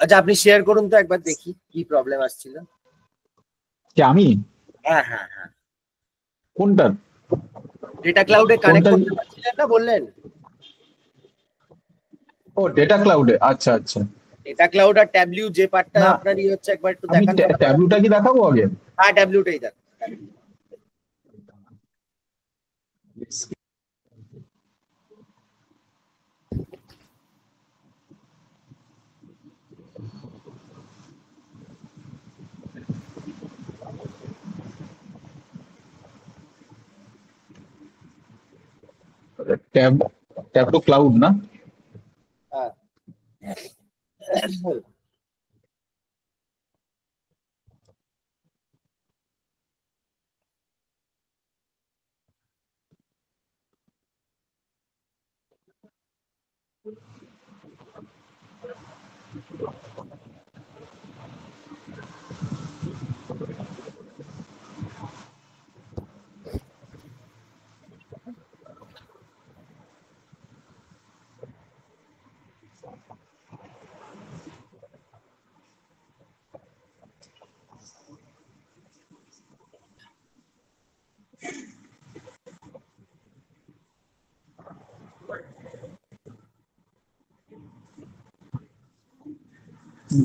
আচ্ছা আপনি শেয়ার করুন তো একবার দেখি কি প্রবলেম আসছিল। কি আমি? হ্যাঁ হ্যাঁ হ্যাঁ, কোনটা? ডেটা ক্লাউডে কানেক্ট কোনটা? করতে পারছিলেন না বললেন? ও ডেটা ক্লাউডে, আচ্ছা আচ্ছা। ডেটা ক্লাউড আর ট্যাবলিউ যে পার্টটা না আপনার হচ্ছে একবার একটু আমি দেখান ফটাফট। ট্যাবলুটা কি দেখাবো আগে? হ্যাঁ ট্যাবলিউটাই দেখ। ট্যাব ট্যাব টু ক্লাউড না? হ্যাঁ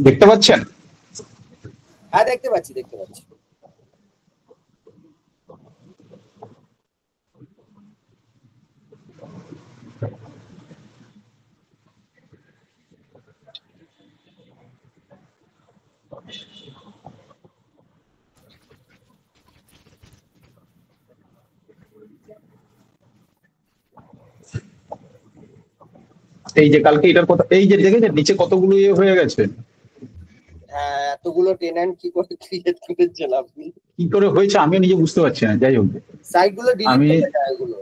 দেখতে পাচ্ছেন? হ্যাঁ দেখতে পাচ্ছি দেখতে পাচ্ছি। এই যে কালকে এটার কথা, এই যে দেখেছেন নিচে কতগুলো ইয়ে হয়ে গেছে। হ্যাঁ এতগুলো টেন্যান্ট কি করে ক্রিয়েট করেছেন আপনি? কি করে হয়েছে আমিও নিজে বুঝতে পারছি না। যাই হোক, সাইট গুলো ডিলিট আমি করতে যায় এগুলো।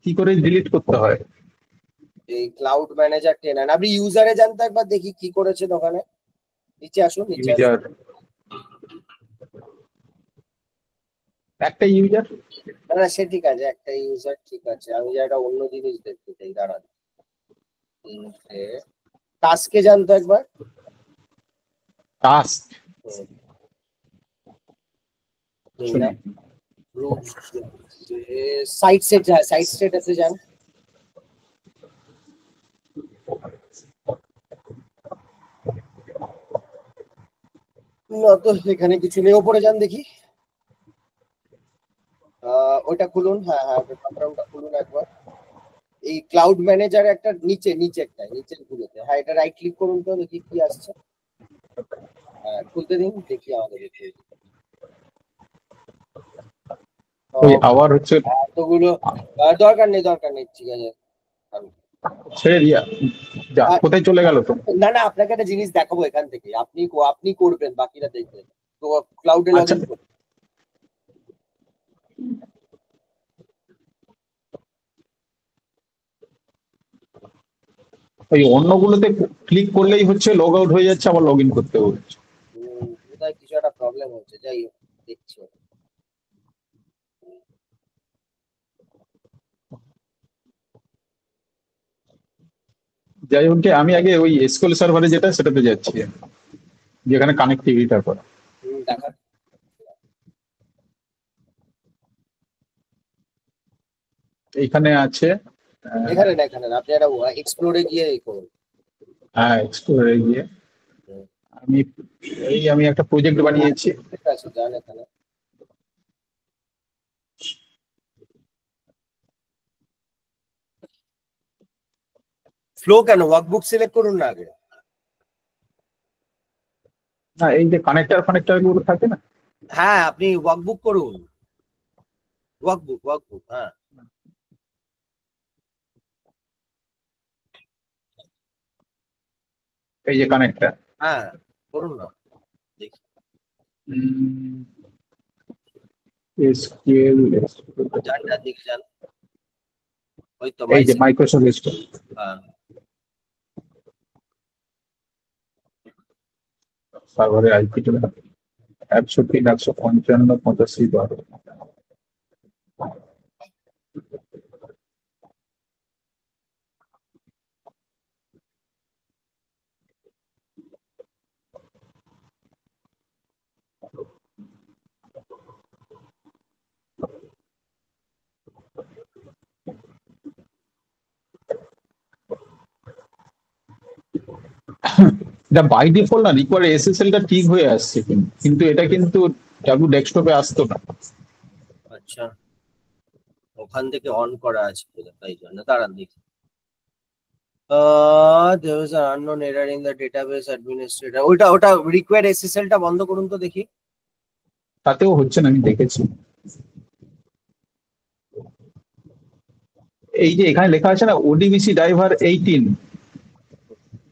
কি করে ডিলিট করতে হয়? এই ক্লাউড ম্যানেজার টেন্যান্ট আপনি ইউজারে যান তো একবার দেখি কি করেছেন ওখানে। নিচে আসুন নিচে আসুন। ইউজার, একটা ইউজার। না না সে ঠিক আছে, একটা ইউজার ঠিক আছে, আমি যে একটা অন্য জিনিস দেখতে চাই, দাঁড়ান। টাস্কে যান তো একবার। টাস্ক, না সাইট সেট যায়, সাইট স্ট্যাটাসে যান। না তো এখানে কিছু নেই, ওপরে যান দেখি। ওইটা খুলুন, হ্যাঁ হ্যাঁ ড্রপডাউনটা খুলুন একবার। এই ক্লাউড ম্যানেজার একটা নিচে নিচে একটা নিচের গুলোতে, হ্যাঁ এটা রাইট ক্লিক করুন তো দেখি কি আসছে। হ্যাঁ খুলতে দিন দেখি আমাদের দেখি। ওই আবার হচ্ছে এতগুলো দরকার নেই দরকার নেই, ঠিক আছে। ছেড়ে দিয়া, যা কোথায় চলে গেল তো। না না আপনাকে একটা জিনিস দেখাবো এখান থেকে, আপনি আপনি করবেন বাকিরা দেখবেন। তো ক্লাউডে লগ আচ্ছা, ইন করুন। ওই অন্যগুলোতে ক্লিক করলেই হচ্ছে লগ আউট হয়ে যাচ্ছে, আবার লগ ইন করতে হচ্ছে। বোধহয় কিছু একটা প্রবলেম হচ্ছে, যাই হোক দেখছি। যাই হোক, আমি আগে ওই এসকিউএল সার্ভারে যেটা সেটাতে যাচ্ছি, যেখানে কানেক্টিভিটা করা। দেখা এইখানে আছে। এখানে না এখানে না, আপনি একটা এক্সপ্লোরে গিয়ে এই করুন। হ্যাঁ এক্সপ্লোরে গিয়ে আমি আমি একটা প্রজেক্ট বানিয়েছি। ঠিক আছে যান এখানে। ফ্লো কেন, ওয়ার্কবুক সিলেক্ট করুন না আগে। না এই যে কানেক্টর ফানেক্টর গুলো থাকে না। হ্যাঁ আপনি ওয়ার্কবুক করুন, ওয়ার্কবুক ওয়ার্কবুক হ্যাঁ। এই যে কানেক্টর, হ্যাঁ করুন না দেখি। এসকিউএল, যান যান দেখি যান। ওই তো এই যে মাইক্রোসফট হ্যাঁ সার্ভারের আইপিটা 103.155.85 এটা বাই ডিফল্ট না রিকোয়ার এসএসএল টা ঠিক হয়ে আসছে, কিন্তু এটা কিন্তু ডাব্লিউ ডেস্কটপে আসতো না। আচ্ছা, ওখান থেকে অন করা আছে বোধহয়, তাই জন্য। দাঁড়ান দেখি। There was an unknown error in the database administrator. ওটা require SSL টা বন্ধ করুন তো দেখি। তাতেও হচ্ছে না, আমি দেখেছি। এই যে এখানে লেখা আছে না ওডিবিসি ড্রাইভার 18,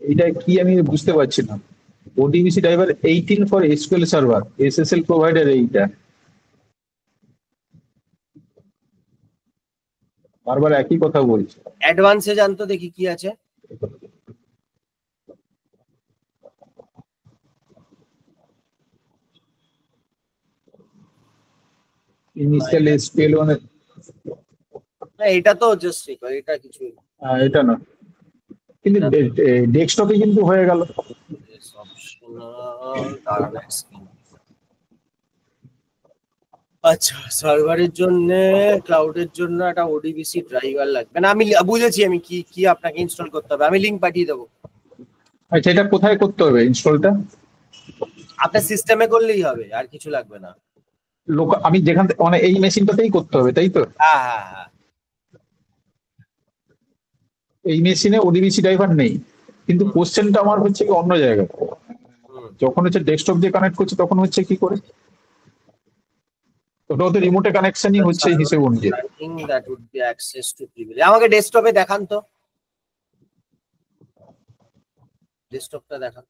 এইটা কি আমি বুঝতে পারছি না। ODBC driver 18 for SQL server, SSL provider এইটা, বারবার একই কথা বলছে। অ্যাডভান্সে যান তো দেখি কি আছে। ইনিশিয়াল এসকিউএল মানে না, এটা তো জাস্ট এটা কিছু এটা না, কিন্তু ডেস্কটপে কিন্তু হয়ে গেল। অপশনাল, দাঁড়ান এক second। আচ্ছা, সার্ভারের জন্য, ক্লাউডের জন্য একটা ওডিবিসি ড্রাইভার লাগবে না। আমি বুঝেছি আমি কি কি আপনাকে ইনস্টল করতে হবে, আমি লিংক পাঠিয়ে দেবো। আচ্ছা, এটা কোথায় করতে হবে ইনস্টলটা? আপনার সিস্টেমে করলেই হবে, আর কিছু লাগবে না। আমি যেখান থেকে মানে এই মেশিনটাতেই করতে হবে তাই তো? হ্যাঁ হ্যাঁ হ্যাঁ। এই মেশিনে ওডিবিসি ড্রাইভার নেই, কিন্তু হুম, কোশ্চেনটা আমার হচ্ছে কি অন্য জায়গায়। হুম। যখন হচ্ছে ডেস্কটপ দিয়ে কানেক্ট করছে তখন হচ্ছে কি করে? ওটা তো রিমোটে কানেকশনই হচ্ছে হিসেব অনুযায়ী। That would be access to privilege. আমাকে ডেস্কটপে দেখান তো, ডেস্কটপটা দেখান।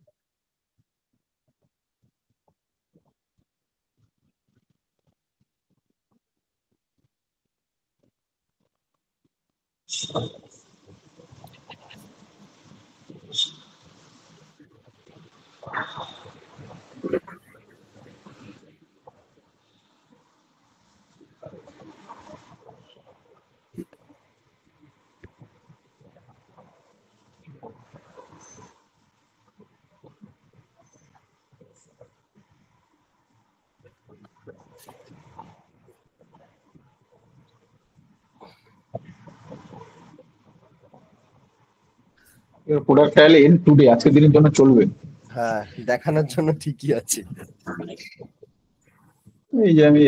প্রোডাক্ট ট্রায়াল এন্ড টুডে, আজকের দিনের জন্য চলবে। হ্যাঁ, দেখানোর জন্য ঠিকই আছে। এই যে আমি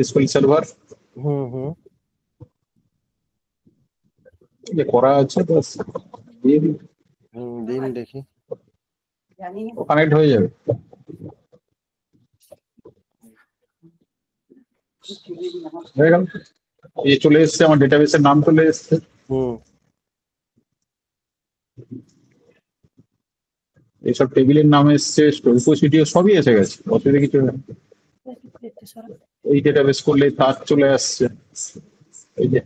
এসকিউএল সার্ভার হুম হুম। যে করা আছে বাস দিয়ে দিই, দিন দেখি। কানেক্ট হয়ে যাবে। হয়ে গেল, এই চলে এসছে, আমার ডেটাবেসের নাম চলে এসছে। হুম। এইসব টেবিলের নাম এসছে, রিপোজিটরি সবই এসে গেছে, অসুবিধা কিছু নেই। এই ডেটাবেস করলে তার চলে আসছে, এই যে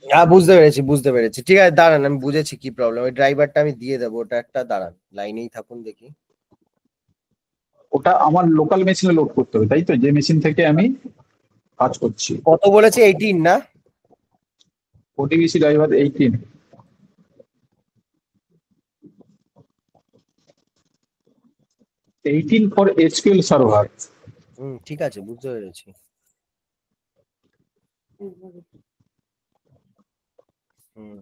হ্যাঁ, বুঝতে পেরেছি বুঝতে পেরেছি। ঠিক আছে, দাঁড়ান, আমি বুঝেছি কি প্রবলেম। ওই ড্রাইভারটা আমি দিয়ে দেবো, ওটা একটা। দাঁড়ান, লাইনেই থাকুন দেখি। ওটা আমার লোকাল মেশিনে লোড করতে হবে তাই তো, যে মেশিন থেকে আমি কাজ করছি। কত বলেছে, 18 না? ওটিবিসি ড্রাইভার 18, 18 ফর এসকিউএল সার্ভার। ঠিক আছে, বুঝতে পেরেছি। হুম।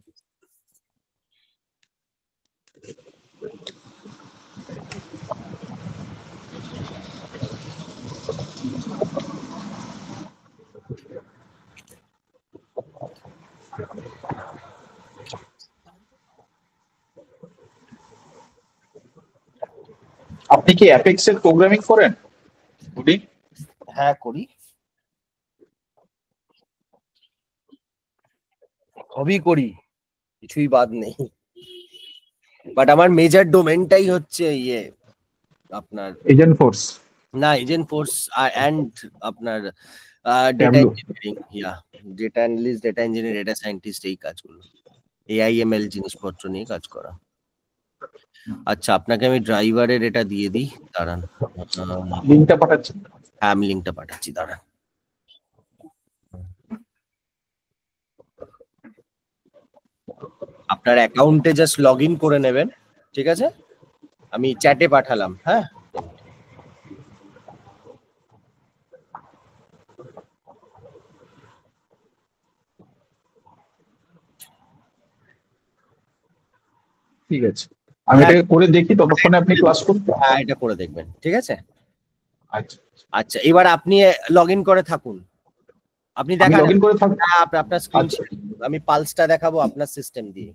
আপনি কি অ্যাপেক্স এর প্রোগ্রামিং করেন? উনি হ্যাঁ, করি, সবই করি, কিছুই বাদ নেই। বাট আমার মেজর ডোমেনটাই হচ্ছে ইয়ে, আপনার, এজেন্ট ফোর্স, না, এজেন্ট ফোর্স অ্যান্ড আপনার data Tableau. Engineering, yeah, data analyst, data engineer, data scientist, এই কাজগুলো, এআইএমএল জিনিসপত্র নিয়ে কাজ করা। আচ্ছা, আপনাকে আমি ড্রাইভারের এটা দিয়ে দিই, দাঁড়ান। লিঙ্কটা পাঠাচ্ছেন? হ্যাঁ, আমি লিঙ্কটা পাঠাচ্ছি, দাঁড়ান। আপনার অ্যাকাউন্টে জাস্ট লগ ইন করে নেবেন, ঠিক আছে? আমি চ্যাটে পাঠালাম, হ্যাঁ। ঠিক আছে, আমি এটাকে করে দেখি, ততক্ষণে আপনি ক্লাস করুন। হ্যাঁ, এটা করে দেখবেন, ঠিক আছে। আচ্ছা, আচ্ছা, এবার আপনি লগ ইন করে থাকুন। আপনি আমি দেখান লগ ইন করে থাকবো। আপনার স্ক্রিন আচ্ছা শেয়ার। আমি পালসটা দেখাবো আপনার সিস্টেম দিয়ে।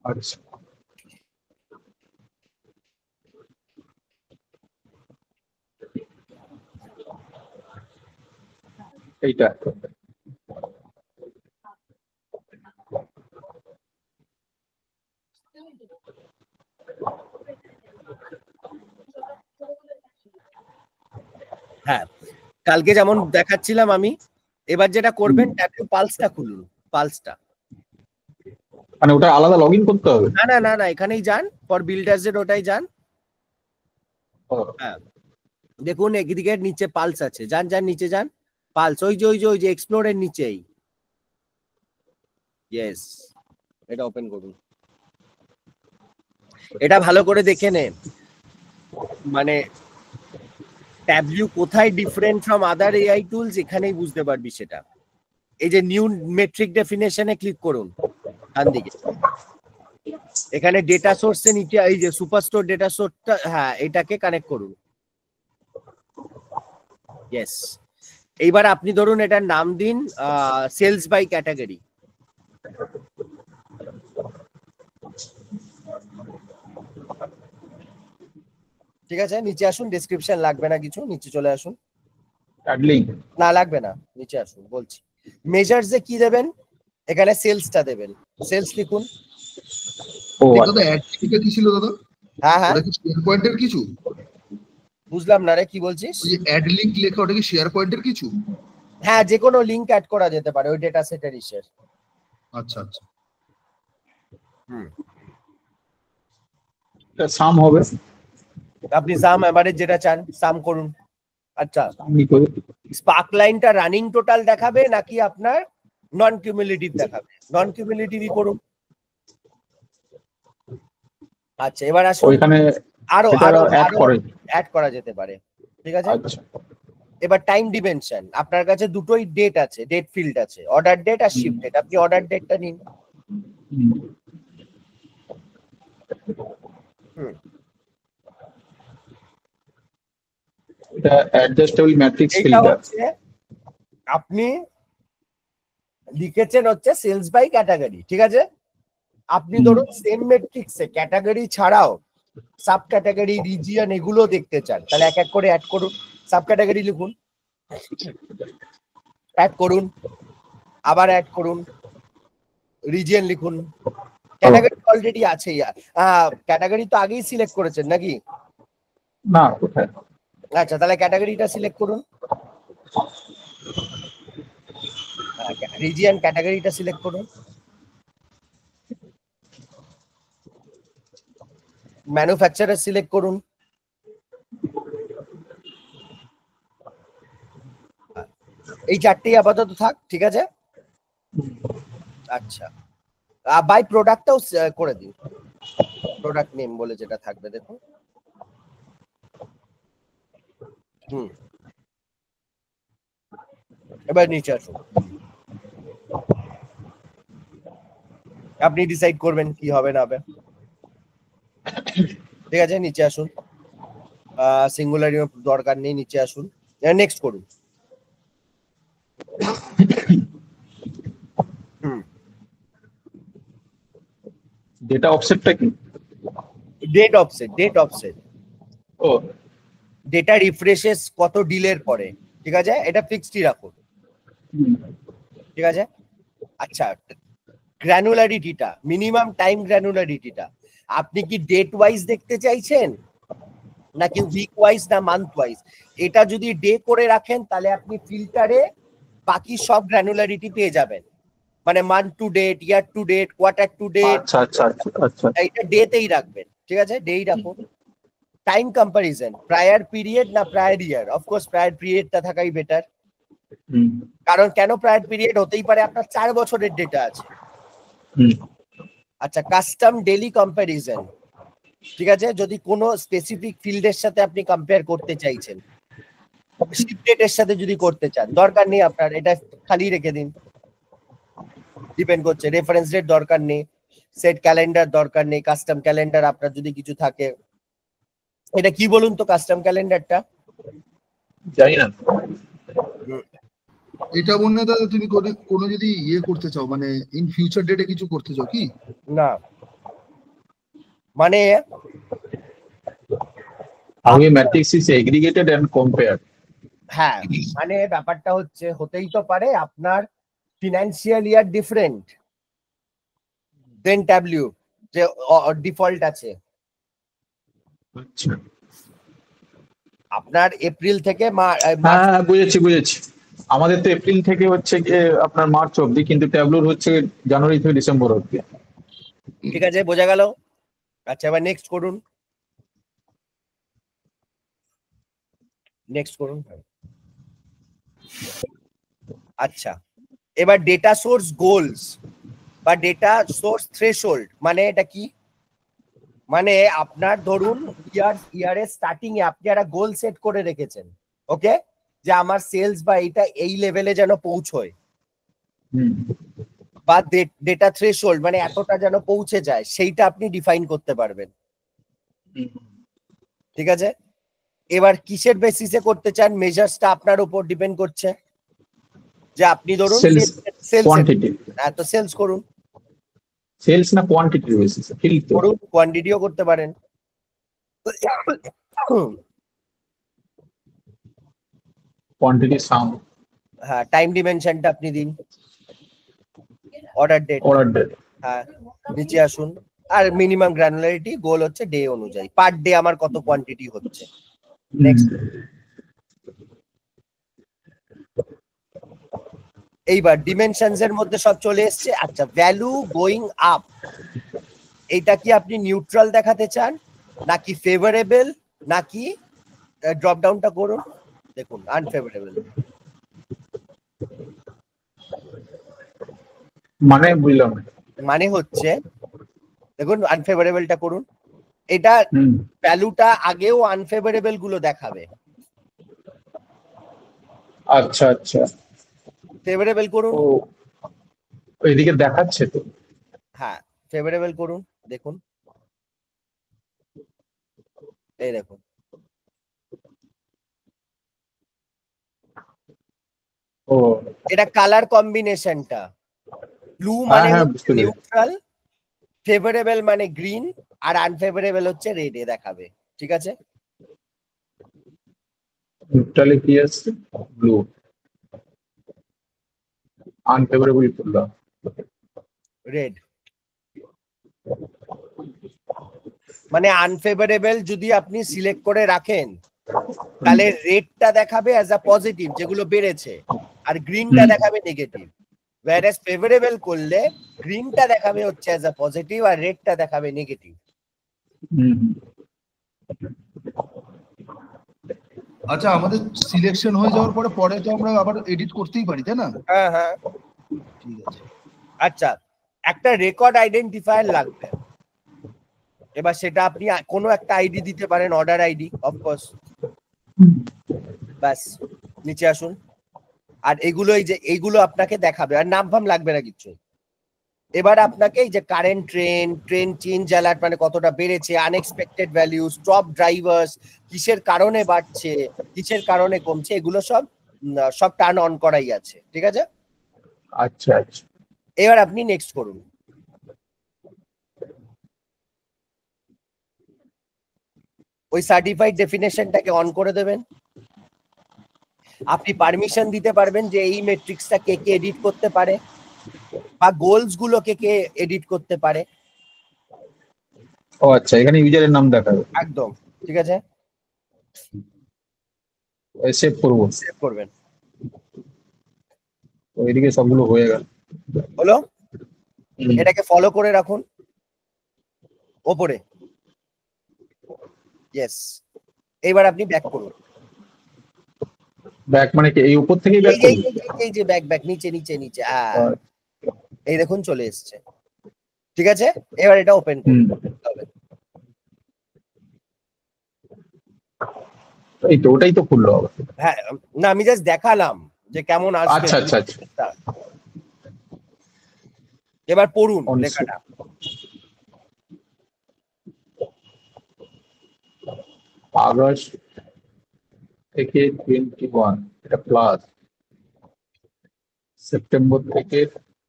আচ্ছা, এইটা হ্যাঁ, কালকে যেমন দেখাচ্ছিলাম আমি, এবার যেটা করবেন ট্যাবলেট পালসটা খুলুন, পালসটা। মানে ওটা আলাদা লগ ইন করতে হবে? না না না না, এখানেই যান, ফর বিল্ডার্স এর ওটাই যান। ও, হ্যাঁ, দেখুন একদিকে নিচে পালস আছে, যান যান নিচে যান, পালস ওই যে এক্সপ্লোরের নিচেই। ইয়েস, এটা ওপেন করুন। এটা ভালো করে দেখে নে, মানে ট্যাবভিউ কোথায় different from other AI tools, এখানেই বুঝতে পারবি সেটা। এই যে নিউ মেট্রিক ডেফিনেশনে ক্লিক করুন ডান দিকে, এখানে ডেটা সোর্সে নিচে এই যে সুপারস্টোর ডেটা সোর্সটা, হ্যাঁ এটাকে কানেক্ট করুন। ইয়েস, এইবার আপনি ধরুন এটার নাম দিন সেলস বাই ক্যাটাগরি। ঠিক আছে, নিচে আসুন, ডেসক্রিপশন লাগবে না কিছু, নিচে চলে আসুন। অ্যাডলিং না লাগবে না, নিচে আসুন বলছি। মেজার্স এ কি দেবেন, এখানে সেলসটা দেবেন, সেলস লিখুন। ও দাদা অ্যাড লিঙ্কটা কি ছিল দাদা? হ্যাঁ হ্যাঁ, ওটা কি শেয়ার পয়েন্টের কিছু? বুঝলাম না রে, কি বলছিস? ওই যে অ্যাড লিঙ্ক লেখা, ওটা কি শেয়ার পয়েন্টের কিছু? হ্যাঁ, যে কোনো লিংক অ্যাড করা যেতে পারে ওই ডেটা সেটের ইসের। আচ্ছা আচ্ছা, সাম হবে। আপনি সাম এভারেজ যেটা চান সাম করুন। আচ্ছা, আমি করে স্পার্ক লাইনটা রানিং টোটাল দেখাবে নাকি আপনার নন কিউমুলেটিভ দেখাবে? নন কিউমুলেটিভই করুন। আচ্ছা, এবার আসুন, ওইখানে আরো এটা আরো অ্যাড আরো করে। অ্যাড করা যেতে পারে, ঠিক আছে। আচ্ছা, এবার টাইম ডিমেনশন, আপনার কাছে দুটোই ডেট আছে, ডেট ফিল্ড আছে, অর্ডার ডেট আর শিফট ডেট। আপনি অর্ডার ডেটটা নিন। এটা অ্যাডজাস্টেবল ম্যাট্রিক্স এটা ফিল্টার। হচ্ছে আপনি লিখেছেন হচ্ছে সেলস বাই ক্যাটাগরি, ঠিক আছে। আপনি ধরুন সেম মেট্রিক্সে ক্যাটাগরি ছাড়াও সাব ক্যাটাগরি, রিজিয়ন এগুলো দেখতে চান, তাহলে এক এক করে অ্যাড করুন। সাব ক্যাটাগরি লিখুন, অ্যাড করুন, আবার অ্যাড করুন, রিজিয়ন লিখুন। ক্যাটাগরি অলরেডি আছে, ক্যাটাগরি তো আগেই সিলেক্ট করেছেন নাকি? না, কোথায়? আচ্ছা, তাহলে ক্যাটাগরিটা সিলেক্ট করুন, রিজিয়ন ক্যাটাগরিটা সিলেক্ট করুন, ম্যানুফ্যাকচারার সিলেক্ট করুন, এই চারটেই আপাতত থাক, ঠিক আছে। আচ্ছা, বাই প্রোডাক্টটাও করে দিন, প্রোডাক্ট নেম বলে যেটা থাকবে দেখুন। এবার নিচে আসুন, আপনি ডিসাইড করবেন কি হবে না হবে, ঠিক আছে। নিচে আসুন, সিঙ্গুলার দরকার নেই, নিচে আসুন, নেক্সট করুন। ডেটা অফসেটটা কি? ডেট অফসেট, ডেট অফসেট, ও, ডেটা রিফ্রেশেস কত ডিলের পরে, ঠিক আছে, এটা ফিক্সডই রাখুন, ঠিক আছে। আচ্ছা, গ্র্যানুলারিটিটা, মিনিমাম টাইম গ্র্যানুলারিটিটা আপনি কি ডেট ওয়াইজ দেখতে চাইছেন নাকি উইক ওয়াইজ না মান্থ ওয়াইজ? এটা যদি ডে করে রাখেন তাহলে আপনি ফিল্টারে বাকি সব গ্র্যানুলারিটি পেয়ে যাবেন, মানে month to date, year to date, quarter to date. আচ্ছা আচ্ছা আচ্ছা আচ্ছা। এটা ডেতেই রাখবেন, ঠিক আছে, ডেই রাখুন। টাইম কম্পারিজন, প্রায়ার পিরিয়ড না প্রায়ার ইয়ার, অফকোর্স প্রায়ার পিরিয়ডটা থাকাই বেটার। কারণ কেন প্রায়ার পিরিয়ড? হতেই পারে আপনার 4 বছরের ডেটা আছে। আচ্ছা, কাস্টম ডেইলি কম্পারিজন, ঠিক আছে, যদি কোনো স্পেসিফিক ফিল্ডের সাথে আপনি কম্পেয়ার করতে চাইছেন, শিপ ডেটের সাথে যদি করতে চান, দরকার নেই আপনার, এটা খালি রেখে দিন, ডিপেন্ড করছে, রেফারেন্স ডেট দরকার নেই। সেট ক্যালেন্ডার দরকার নেই, কাস্টম ক্যালেন্ডার আপনার যদি কিছু থাকে। এটা কি বলুন তো কাস্টম ক্যালেন্ডারটা? জানি না। এটা মনে হয় দাদা তুমি কোনো যদি করতে চাও, মানে ইন ফিউচার ডেটে কিছু করতে চাও কি? না, মানে How a matrix is aggregated and compared. হ্যাঁ, মানে ব্যাপারটা হচ্ছে হতেই তো পারে আপনার ফিনান্সিয়াল ইয়ার ডিফারেন্ট দেন ট্যাবলিউ যে ডিফল্ট আছে। আচ্ছা, আপনার এপ্রিল থেকে হ্যাঁ বুঝেছি। আমাদের তো এপ্রিল থেকে হচ্ছে গিয়ে আপনার মার্চ অবধি, কিন্তু ট্যাবলোর হচ্ছে জানুয়ারি থেকে ডিসেম্বর অবধি। ঠিক আছে, বোঝা গেল। আচ্ছা, এবার নেক্সট করুন। আচ্ছা, এবার ডেটা সোর্স গোলস বা ডেটা সোর্স থ্রেশহোল্ড মানে এটা কি? মানে আপনার ধরুন ইয়ারের স্টার্টিং এ আপনি একটা গোল সেট করে রেখেছেন, ওকে, যে আমার সেলস বা এটা এই লেভেলে যেন পৌঁছয়, বা ডেটা থ্রেশহোল্ড মানে এতটা যেন পৌঁছে যায়, সেইটা আপনি ডিফাইন করতে পারবেন। ঠিক আছে, এবার কিসের বেসিসে করতে চান মেজার্সটা আপনার উপর ডিপেন্ড করছে। যে আপনি ধরুন সেলস কোয়ান্টিটি, তো সেলস করুন, সেলস না কোয়ান্টিটির বেসিসে করুন, কোয়ান্টিটিও করতে পারেন। কোয়ান্টিটি সাম, হ্যাঁ, টাইম ডিমেনশনটা আপনি দিন, অর্ডার ডেট, হ্যাঁ নিচে আসুন, আর মিনিমাম গ্র্যানুলারিটি গোল হচ্ছে ডে অনুযায়ী, পার ডে আমার কত কোয়ান্টিটি হচ্ছে। নেক্সট, এইবার ডিমেনশনস এর মধ্যে সব চলে এসছে। আচ্ছা, ভ্যালু গোয়িং আপ, এইটা কি আপনি নিউট্রাল দেখাতে চান নাকি ফেভারেবল, নাকি ড্রপ ডাউনটা করুন, দেখুন আনফেভারেবল। মানে বুঝলাম, মানে হচ্ছে দেখুন আনফেভারেবলটা করুন, এটা ভ্যালুটা আগেও আনফেভারেবল গুলো দেখাবে। আচ্ছা আচ্ছা, ফেভারেবল করুন, ও এইদিকে দেখাচ্ছে তো, হ্যাঁ ফেভারেবল করুন, দেখুন এই দেখুন, ও এটা কালার কম্বিনেশনটা, ব্লু মানে নিউট্রাল, ফেভারেবল মানে গ্রিন, আর আনফেভারেবল হচ্ছে রেড এ দেখাবে। ঠিক আছে, নিউট্রালে কি আছে, ব্লু, আনফেভারেবল করলাম রেড। মানে আনফেভারেবল যদি আপনি সিলেক্ট করে রাখেন তাহলে রেডটা দেখাবে অ্যাজ আ পজিটিভ যেগুলো বেড়েছে, আর গ্রিনটা দেখাবে নেগেটিভ। whereas ফেভারেবল করলে গ্রিনটা দেখাবে হচ্ছে অ্যাজ আ পজিটিভ আর রেডটা দেখাবে নেগেটিভ। আচ্ছা, আমাদের সিলেকশন হয়ে যাওয়ার পরে তো আমরা আবার এডিট করতেই পারি, তাই না? হ্যাঁ হ্যাঁ, ঠিক আছে। আচ্ছা, একটা রেকর্ড আইডেন্টিফায়ার লাগবে। এবার সেটা আপনি কোনো একটা আইডি দিতে পারেন, অর্ডার আইডি অফকোর্স। ব্যাস, নিচে আসুন, আর এগুলো এই যে এইগুলো আপনাকে দেখাবে, আর নাম ফাম লাগবে না কিছু। এবার আপনাকে এই যে কারেন্ট ট্রেন চেঞ্জ অ্যালার্ট মানে কতটা বেড়েছে, আনএক্সপেক্টেড ভ্যালু, স্টপ ড্রাইভার্স, কিসের কারণে বাড়ছে, কিসের কারণে কমছে, এগুলো সব টার্ন অন করাই আছে। ঠিক আছে, আচ্ছা আচ্ছা, এবার আপনি নেক্সট করুন। ওই সার্টিফাইড ডেফিনেশনটাকে অন করে দেবেন। আপনি পারমিশন দিতে পারবেন যে এই মেট্রিক্সটা কে কে এডিট করতে পারে, বা গোলস গুলো কে কে এডিট করতে পারে। ও আচ্ছা, এখানে ইউজারের নাম দেখাবে একদম ঠিক আছে, সেভ করবো, সেভ করবেন। ওইদিকে সবগুলো হয়ে গেল, হলো, এটাকে ফলো করে রাখুন ওপরে। ইয়েস, এবার আপনি ব্যাক করুন। ব্যাক মানে কি এই উপর থেকে ব্যাক করব? এই যে ব্যাক নিচে নিচে নিচে, এই দেখুন চলে এসেছে। ঠিক আছে, এবার এটা ওপেন করুন। এই তো ওটাই তো খুললো আবার। হ্যাঁ, না আমি জাস্ট দেখালাম যে কেমন আসবে। আচ্ছা আচ্ছা আচ্ছা, এবার পড়ুন লেখাটা। আগস্ট থেকে 21 এটা প্লাস, সেপ্টেম্বর থেকে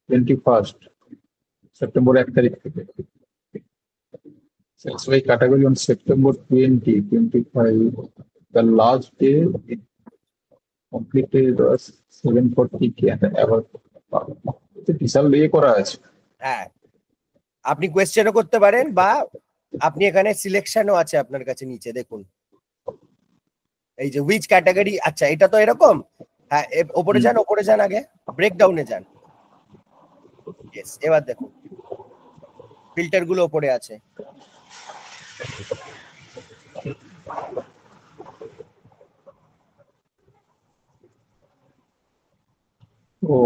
21, সেপ্টেম্বর 1 তারিখ থেকে sales by category on September 2025. The last day it completed was 740K and ever. বিশাল ইয়ে করা আছে। হ্যাঁ, আপনি কোয়েশ্চেনও করতে পারেন বা আপনি এখানে সিলেকশনও আছে আপনার কাছে নিচে দেখুন, এই যে উইচ ক্যাটাগরি। আচ্ছা, এটা তো এরকম। হ্যাঁ, ওপরে যান আগে, ব্রেকডাউনে যান। ইয়েস, এবার দেখুন ফিল্টার গুলো ওপরে আছে। ও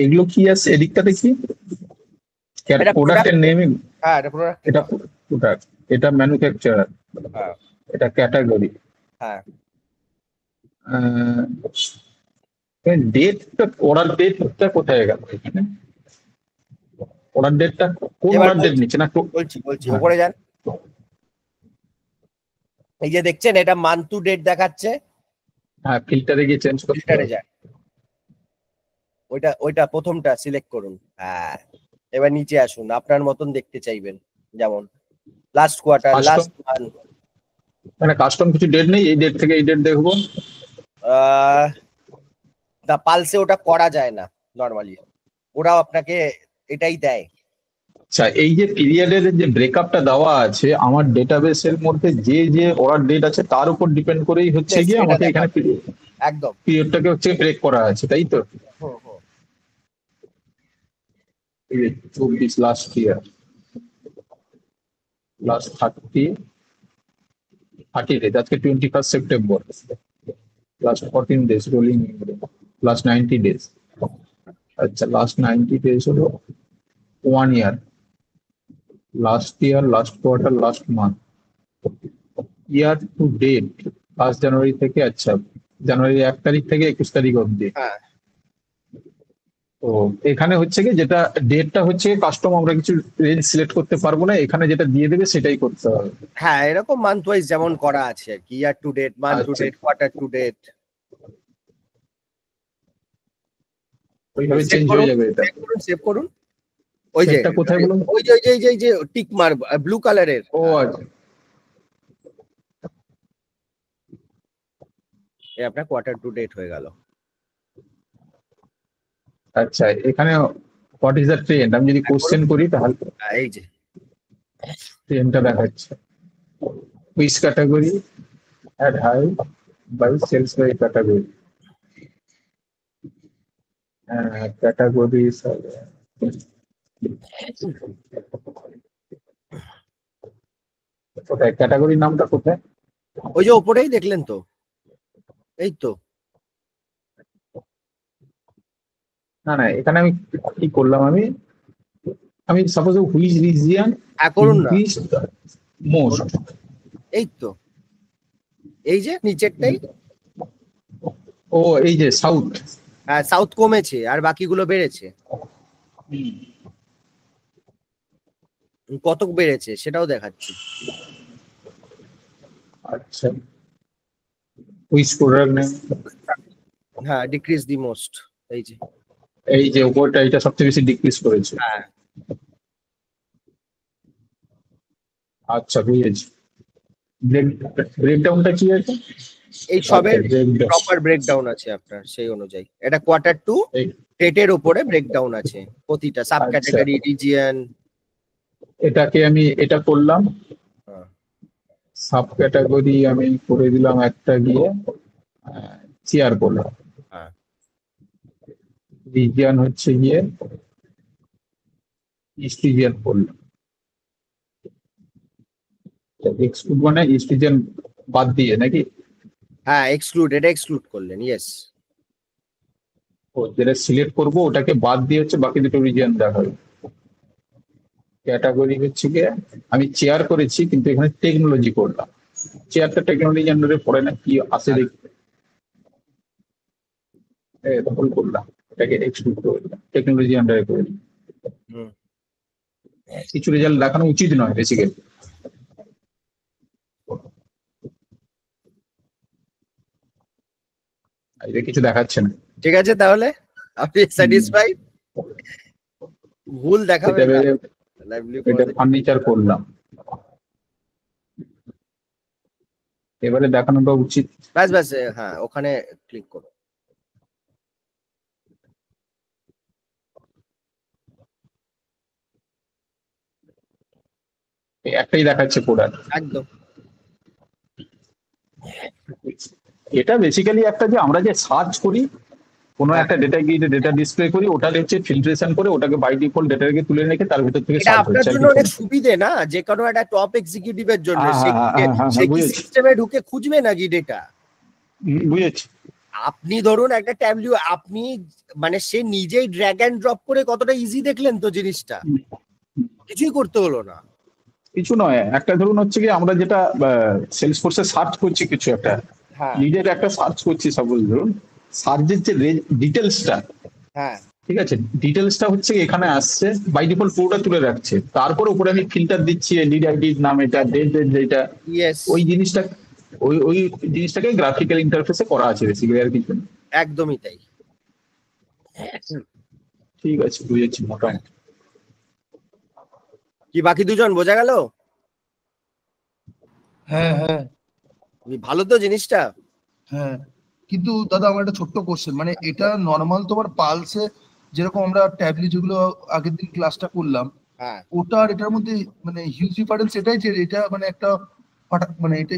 এগুলো কি আছে এদিকটাতে কি এটা প্রোডাক্টের নেমিং? হ্যাঁ, এটা প্রোডাক্ট। এটা প্রোডাক্ট, এটা ম্যানুফ্যাকচারার, হ্যাঁ এটা ক্যাটাগরি। হ্যাঁ, ডেটটা, অর্ডার ডেটটা কোথায় গেল এখানে? অর্ডার ডেটটা কোন এবার অর্ডার ডেট নিচ্ছে না? বলছি হ্যাঁ। ওপরে যান। এই যে দেখছেন এটা মান্থ টু ডেট দেখাচ্ছে। হ্যাঁ, ফিল্টারে গিয়ে চেঞ্জ করতে ফিল্টারে হবে। যান, ওইটা প্রথমটা সিলেক্ট করুন। হ্যাঁ, এবার নিচে আসুন, আপনার মতন দেখতে চাইবেন, যেমন last quarter, Custom- last month. মানে কাস্টম কিছু ডেট নেই, এই ডেট থেকে এই ডেট দেখবো? দা পালসে ওটা করা যায় না নরমালি, ওরাও আপনাকে এটাই দেয়। আচ্ছা, এই যে পিরিয়ডের যে ব্রেকআপটা দেওয়া আছে আমার ডেটাবেসের মধ্যে, যে যে অর্ডার ডেট আছে তার উপর ডিপেন্ড করেই হচ্ছে Yes, গিয়ে এটা আমাকে এখানে একদম। পিরিয়ডটাকে হচ্ছে ব্রেক করা আছে, তাই তো? হুম, হুম। 24 লাস্ট ইয়ার, লাস্ট 30 days, আজকে 21 সেপ্টেম্বর, last 14 days rolling, last 90 days। আচ্ছা, লাস্ট 90 days হলো 1 year, last year, last quarter, last month, year to date last January থেকে। আচ্ছা, জানুয়ারি 1 তারিখ থেকে 21 তারিখ অবধি। হ্যাঁ, তো এখানে হচ্ছে কি, যেটা ডেটটা হচ্ছে কাস্টম আমরা কিছু রেঞ্জ সিলেক্ট করতে পারবো না, এখানে যেটা দিয়ে দেবে সেটাই করতে হবে। হ্যাঁ, এরকম মান্থ ওয়াইজ যেমন করা আছে আর কি, ইয়ার টু ডেট, মান্থ টু আচ্ছা। ডেট, কোয়ার্টার টু ডেট, ওইভাবে চেঞ্জ হয়ে যাবে এটা। সেভ করুন। ওই যে সেটটা কোথায় বলুন? ওই যে টিক মার্ক ব্লু কালারের। ও আচ্ছা, এই আপনার কোয়ার্টার টু ডেট হয়ে গেল। আচ্ছা, এখানে হোয়াট ইজ দ্য ট্রেন্ড, আমি যদি কোশ্চেন করি তাহলে এই যে ট্রেন্ডটা দেখাচ্ছে। Which category had high by sales by category. Categories are কোথায়, ক্যাটাগরি নামটা কোথায়? ওই যে ওপরেই দেখলেন তো, এই তো। না না, এখানে আমি কি করলাম, আমি সাপোজ হুইচ রিজিয়ন করুন না, মোস্ট, এই তো, এই যে নিচেরটাই। ও এই যে সাউথ। হ্যাঁ, সাউথ কমেছে আর বাকিগুলো বেড়েছে। কত বেড়েছে সেটাও দেখাচ্ছি। আচ্ছা, হুইচ প্রোডাক্ট নেম? হ্যাঁ, ডিক্রিজ দি মোস্ট, এই যে উপরটা, এটা সবচেয়ে বেশি ডিক্রিজ করেছে। হ্যাঁ। আচ্ছা, বুঝেছি। ব্রেকডাউনটা কি আছে? এই সবের breakdown। প্রপার ব্রেকডাউন আছে আপনার সেই অনুযায়ী। এটা কোয়ার্টার টু ডেটের উপরে ব্রেকডাউন আছে, প্রতিটা সাব ক্যাটাগরি, রিজিয়ন। এটাকে আমি এটা করলাম, সাব ক্যাটাগরি আমি করে দিলাম একটা গিয়ে, চেয়ার করলাম। হ্যাঁ, রিজিয়ন হচ্ছে গিয়ে ইস্ট রিজিয়ন করলাম। এক্সক্লুড মানে ইস্ট রিজিয়ন বাদ দিয়ে নাকি? হ্যাঁ, এটা এক্সক্লুড করলেন। ইয়েস, ও যেটা সিলেক্ট করবো ওটাকে বাদ দিয়ে হচ্ছে বাকি দুটো রিজিয়ন দেখাবে। ক্যাটাগরি হচ্ছে গিয়ে আমি চেয়ার করেছি, কিন্তু এখানে টেকনোলজি করলাম। চেয়ারটা টেকনোলজি আন্ডারে পড়ে না, কি আসে দেখতে ভুল করলাম। এটাকে এক্সক্লুড করে দিলাম, টেকনোলজি আন্ডারে করে দিলাম। হুম। কিছু রেজাল্ট দেখানো উচিত নয় বেসিক্যালি। এটা কিছু দেখাচ্ছে না। ঠিক আছে, তাহলে আপনি স্যাটিসফাইড? ভুল দেখাবেন না। লাইভলি এটা ফার্নিচার করলাম, এবারে দেখানোটা উচিত। ব্যাস ব্যাস, হ্যাঁ ওখানে ক্লিক করো। একটাই দেখাচ্ছে প্রোডাক্ট। একদম। এটা বেসিক্যালি একটা যে আমরা যে সার্চ করি কোনো হ্যাঁ, একটা ডেটা গিয়ে ডেটা ডিসপ্লে করি, ওটা হচ্ছে ফিল্ট্রেশন করে ওটাকে বাই ডিফল্ট ডেটাকে তুলে রেখে তার ভিতর থেকে এটা সার্চ আপনার হচ্ছে আর জন্য কিছু অনেক না। সুবিধে না, যে কোনো একটা টপ এক্সিকিউটিভের জন্য। হ্যাঁ সে হ্যাঁ কি হ্যাঁ হ্যাঁ সে হ্যাঁ, কি বুঝেছি সিস্টেমে ঢুকে খুঁজবে নাকি ডেটা? বুঝেছি। আপনি ধরুন একটা ট্যাবলিউ, আপনি মানে সে নিজেই ড্র্যাগ অ্যান্ড ড্রপ করে কতটা ইজি দেখলেন তো জিনিসটা, কিছুই করতে হলো না। কিছু নয়, একটা ধরুন হচ্ছে কি আমরা যেটা সেলস ফোর্সে সার্চ করছি কিছু একটা, হ্যাঁ লিডের একটা সার্চ করছি সাপোজ ধরুন, সার্চের যে ডিটেলসটা, হ্যাঁ ঠিক আছে, ডিটেলসটা হচ্ছে এখানে আসছে বাই ডিফল্ট পুরোটা তুলে রাখছে, তারপর উপরে আমি ফিল্টার দিচ্ছি লিড আইডির নাম এটা, ডেট ডেট যেটা, ইয়েস, ওই জিনিসটা ওই জিনিসটাকে গ্রাফিক্যাল ইন্টারফেসে করা আছে বেসিক্যালি, আর কিছু না। একদমই তাই। ঠিক আছে, বুঝেছি মোটামুটি। কি বাকি দুজন বোঝা গেল? হ্যাঁ হ্যাঁ ভালো তো জিনিসটা। হ্যাঁ। কিন্তু দাদা আমার একটা ছোট্ট কোশ্চেন, মানে এটা নর্মাল তোমার পালসে যেরকম আমরা ট্যাবলি যেগুলো আগের দিন ক্লাসটা করলাম, হ্যাঁ, ওটা আর এটার মধ্যে মানে হিউজ ডিফারেন্স এটাই যে এটা মানে একটা মানে এটা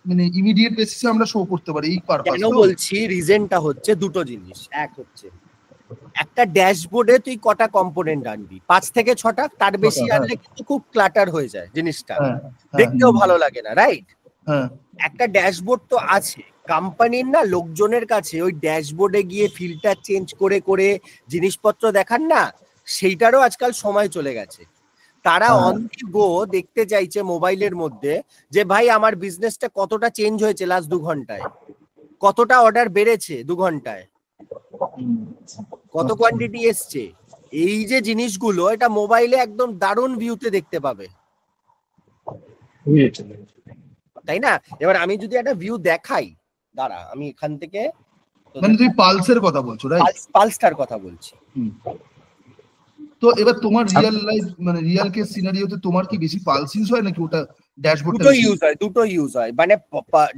মানে ইমিডিয়েট বেসিসে আমরা শো করতে পারি এই পারপাস কেন তো? বলছি, রিজনটা হচ্ছে দুটো জিনিস। এক হচ্ছে একটা ড্যাশবোর্ডে তুই কটা কম্পোনেন্ট আনবি, 5 থেকে 6টা, তার বেশি হ্যাঁ আনলে কিন্তু খুব ক্লাটার হয়ে যায় জিনিসটা, হ্যাঁ হ্যাঁ দেখতেও ভালো লাগে না, রাইট? হ্যাঁ একটা ড্যাশবোর্ড তো আছে কোম্পানির, না লোকজনের কাছে ওই ড্যাশবোর্ডে গিয়ে ফিল্টার চেঞ্জ করে করে জিনিসপত্র দেখান না, সেইটারও আজকাল সময় চলে গেছে। তারা হ্যাঁ। অন দি গো দেখতে চাইছে মোবাইলের মধ্যে যে ভাই আমার বিজনেসটা কতটা চেঞ্জ হয়েছে লাস্ট 2 ঘন্টায়, কতটা অর্ডার বেড়েছে 2 ঘন্টায়, কত কোয়ান্টিটি এসছে। এই যে জিনিসগুলো, এটা মোবাইলে একদম দারুণ ভিউতে দেখতে পাবে, বুঝেছি। তাই না? এবার আমি যদি একটা ভিউ দেখাই, দাঁড়া আমি এখান থেকে মানে তুমি পালসের কথা বলছো, রাইট? পালসটার কথা বলছি। তো এবার তোমার রিয়েল লাইফ মানে রিয়েল কেস সিনারিওতে তোমার কি বেশি পালস ইউজ হয় নাকি ওটা ড্যাশবোর্ডটা দুটো বেশি? ইউজ হয়, দুটো ইউজ হয়। মানে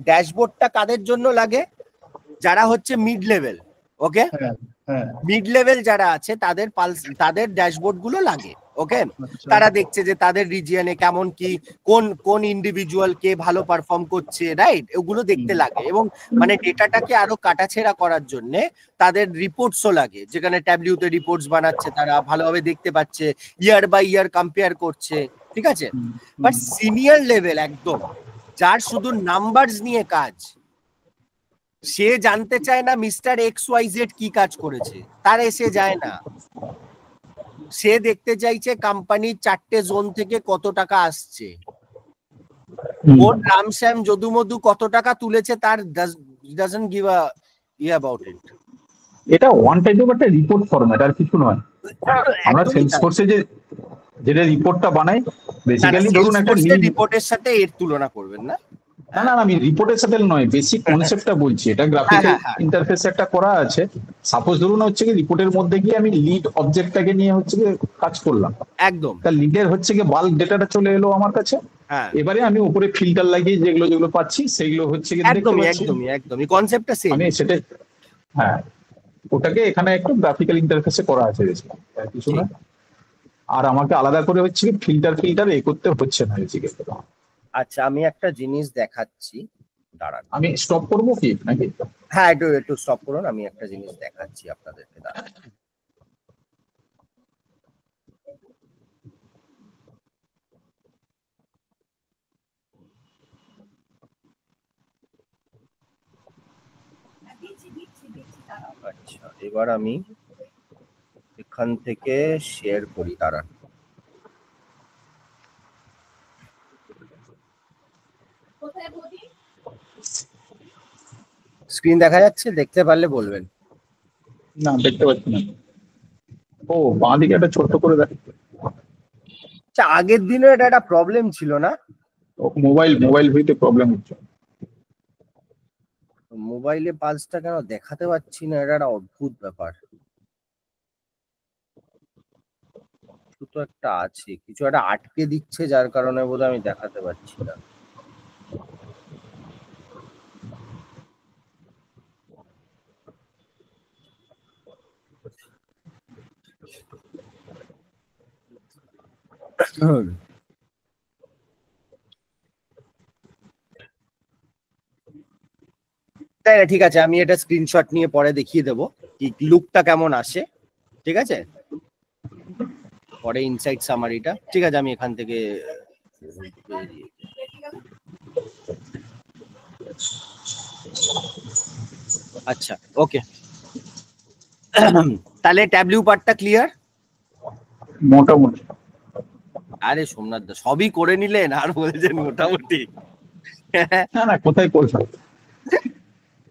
ড্যাশবোর্ডটা কাদের জন্য লাগে? যারা হচ্ছে মিড লেভেল, ওকে, হ্যাঁ হ্যাঁ মিড লেভেল যারা আছে তাদের তাদের ড্যাশবোর্ড গুলো লাগে, ওকে। আচ্ছা তারা দেখছে যে তাদের রিজিয়নে কেমন কি, কোন কোন ইন্ডিভিজুয়াল কে ভালো পারফর্ম করছে, রাইট, ওগুলো দেখতে লাগে। এবং মানে ডেটাটাকে আরো কাটাছেড়া করার জন্য তাদের রিপোর্টসও লাগে, যেখানে ট্যাবলিউতে রিপোর্টস বানাচ্ছে, তারা ভালোভাবে দেখতে পাচ্ছে, ইয়ার বাই ইয়ার কম্পেয়ার করছে, ঠিক আছে। বাট সিনিয়র লেভেল একদম, যার শুধু নাম্বারস নিয়ে কাজ, সে জানতে চায় না মিস্টার এক্স ওয়াই জেড কি কাজ করেছে, তার এসে যায় না। সে দেখতে চাইছে কোম্পানির 4টে জোন থেকে কত টাকা আসছে, ওর রামশ্যাম যদুমধু কত টাকা তুলেছে, তার doesn't give a about it. এটা ওয়ান টাইপ অফ একটা রিপোর্ট ফরম্যাট, আর কিছু নয়। আমরা সেলস ফোর্সে যে যেটা রিপোর্টটা বানাই বেসিক্যালি ধরুন একটা লিড, রিপোর্টের সাথে এর তুলনা করবেন না। না না আমি রিপোর্টের সাথে নয়, বেসিক কনসেপ্টটা বলছি। এটা গ্রাফিক্যাল ইন্টারফেস একটা করা আছে। সাপোজ ধরুন হচ্ছে কি রিপোর্টের মধ্যে গিয়ে আমি লিড অবজেক্টটাকে নিয়ে হচ্ছে কি কাজ করলাম, একদম, তার লিডের হচ্ছে কি বাল্ক ডেটাটা চলে এলো আমার কাছে। হ্যাঁ এবারে আমি উপরে ফিল্টার লাগিয়ে যেগুলো যেগুলো পাচ্ছি সেগুলো হচ্ছে কি দেখতে একদমই পাচ্ছি। একদমই একদমই কনসেপ্টটা সেম। আমি সেটা, হ্যাঁ, ওটাকে এখানে একটু গ্রাফিক্যাল ইন্টারফেসে করা আছে বেসিক্যালি, কিছু না। আর আমাকে আলাদা করে হচ্ছে কি ফিল্টার এ করতে হচ্ছে না বেসিক্যালি। আচ্ছা, আমি একটা জিনিস দেখাচ্ছি, দাঁড়ান। আমি স্টপ করবো কি নাকি? হ্যাঁ, একটু একটু স্টপ করুন, আমি একটা জিনিস দেখাচ্ছি আপনাদেরকে, দাঁড়ান। আচ্ছা, এবার আমি এখান থেকে শেয়ার করি, দাঁড়ান। স্ক্রিন দেখা যাচ্ছে? দেখতে পারলে বলবেন। না দেখতে পাচ্ছি না। ও বাঁ দিকে একটা ছোট্ট করে দেখ। আচ্ছা, আগের দিনে এটা একটা প্রবলেম ছিল না? মোবাইল ভিউতে প্রবলেম হচ্ছে। মোবাইলে পালসটা কেন দেখাতে পাচ্ছি না, এটা একটা অদ্ভুত ব্যাপার। কিছু তো একটা আছে, কিছু একটা আটকে দিচ্ছে, যার কারণে বোধহয় আমি দেখাতে পাচ্ছি না। তাই না, ঠিক আছে, আমি এটা স্ক্রিনশট নিয়ে পরে দেখিয়ে দেবো কি লুকটা কেমন আসে। ঠিক আছে, পরে ইনসাইট সামারিটা। ঠিক আছে, আমি এখান থেকে আচ্ছা ওকে। তাহলে ট্যাবলিউ পার্টটা ক্লিয়ার? মোটামুটি। আরে সোমনাথ দা, সবই করে নিলেন আর বলছেন মোটামুটি? না না, কোথায় করলাম,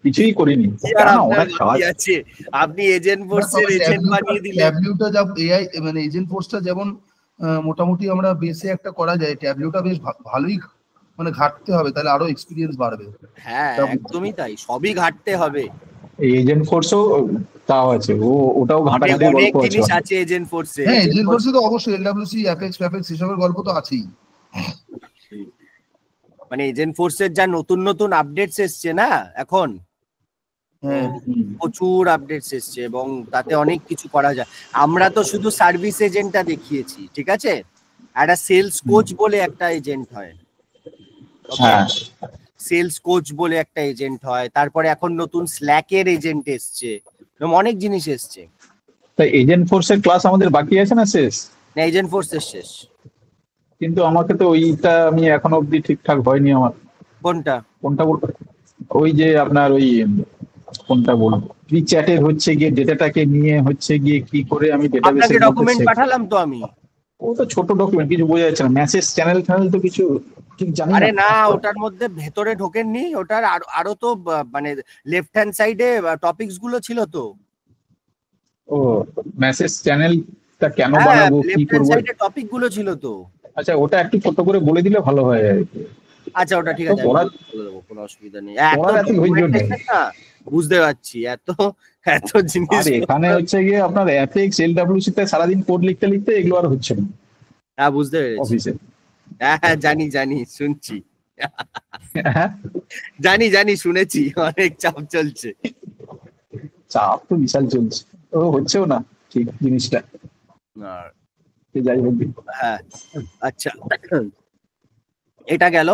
কিছুই করিনি। আর না, আপনার অনেক কাজ। বাকি আছে, আপনি এজেন্ট ফোর্সের এজেন্ট বানিয়ে দিলেন। ট্যাবলিউটা যা এআই মানে এজেন্ট ফোর্সটা যেমন মোটামুটি আমরা বেসে একটা করা যায়, ট্যাবলিউটা বেশ ভালোই মানে ঘাটতে হবে, তাহলে আরো এক্সপিরিয়েন্স বাড়বে। হ্যাঁ একদমই তাই, সবই ঘাটতে হবে। এজেন্ট ফোর্সও তাও আছে, ওটাও ঘাটাঘাটি অনেক গল্প আছে। জিনিস আছে এজেন্ট ফোর্সে। হ্যাঁ এজেন্ট ফোর্সে তো অবশ্যই এলডব্লিউসি, অ্যাপেক্স ফ্যাপেক্স এসবের গল্প তো আছেই। মানে এজেন্ট ফোর্সের যা নতুন নতুন আপডেটস এসছে না এখন, হ্যাঁ প্রচুর আপডেটস এসছে এবং তাতে অনেক কিছু করা যায়। আমরা তো শুধু সার্ভিস এজেন্টটা দেখিয়েছি, ঠিক আছে? একটা সেলস কোচ বলে একটা এজেন্ট হয়, হ্যাঁ সেলস কোচ বলে একটা এজেন্ট হয়, তারপরে এখন নতুন স্ল্যাকের এজেন্ট এসছে, অনেক জিনিস এসছে। তা এজেন্ট ফোর্সের ক্লাস আমাদের বাকি আছে না শেষ? না, এজেন্ট ফোর্সের শেষ। কিন্তু আমাকে তো ওইটা আমি এখনো অব্দি ঠিকঠাক হয়নি আমার। কোনটা? কোনটা বলবো? ওই যে আপনার ওই কোনটা বলবো, কি চ্যাটের হচ্ছে গিয়ে ডেটাটাকে নিয়ে হচ্ছে গিয়ে কি করে আমি ডেটাবেসের আপনাকে মধ্যে ডকুমেন্ট পাঠালাম তো আমি। ও তো ছোট ডকুমেন্ট, কিছু বোঝা যাচ্ছে না। মেসেজ চ্যানেল তো কিছু ঠিক জানি আরে না। না, ওটার মধ্যে ভেতরে ঢোকেননি, ওটার আরো তো মানে লেফট হ্যান্ড সাইডে টপিকস গুলো ছিল তো। ও মেসেজ চ্যানেলটা কেন হ্যাঁ, বানাবো, কি লেফট হ্যান্ড করবো? সাইডে টপিক গুলো ছিল তো। আচ্ছা, ওটা একটু ছোট করে বলে দিলে ভালো হয় আর কি। আচ্ছা ওটা ঠিক তো আছে, আমি পড়ার বলে দেবো, কোনো অসুবিধা নেই। এত পড়ার এত ধৈর্য নেই। documentation না, বুঝতে পারছি, এত এত জিনিস। আর এখানে হচ্ছে গিয়ে আপনার অ্যাপেক্স এলডব্লিউসি তে সারাদিন কোড লিখতে লিখতে এগুলো আর হচ্ছে না হ্যাঁ বুঝতে পেরেছি। অফিসে। হ্যাঁ জানি জানি, শুনছি, হ্যাঁ, জানি শুনেছি, অনেক চাপ চলছে। চাপ তো বিশাল চলছে, ও হচ্ছেও না ঠিক জিনিসটা। আর যাই হোক, হ্যাঁ আচ্ছা, এটা গেল।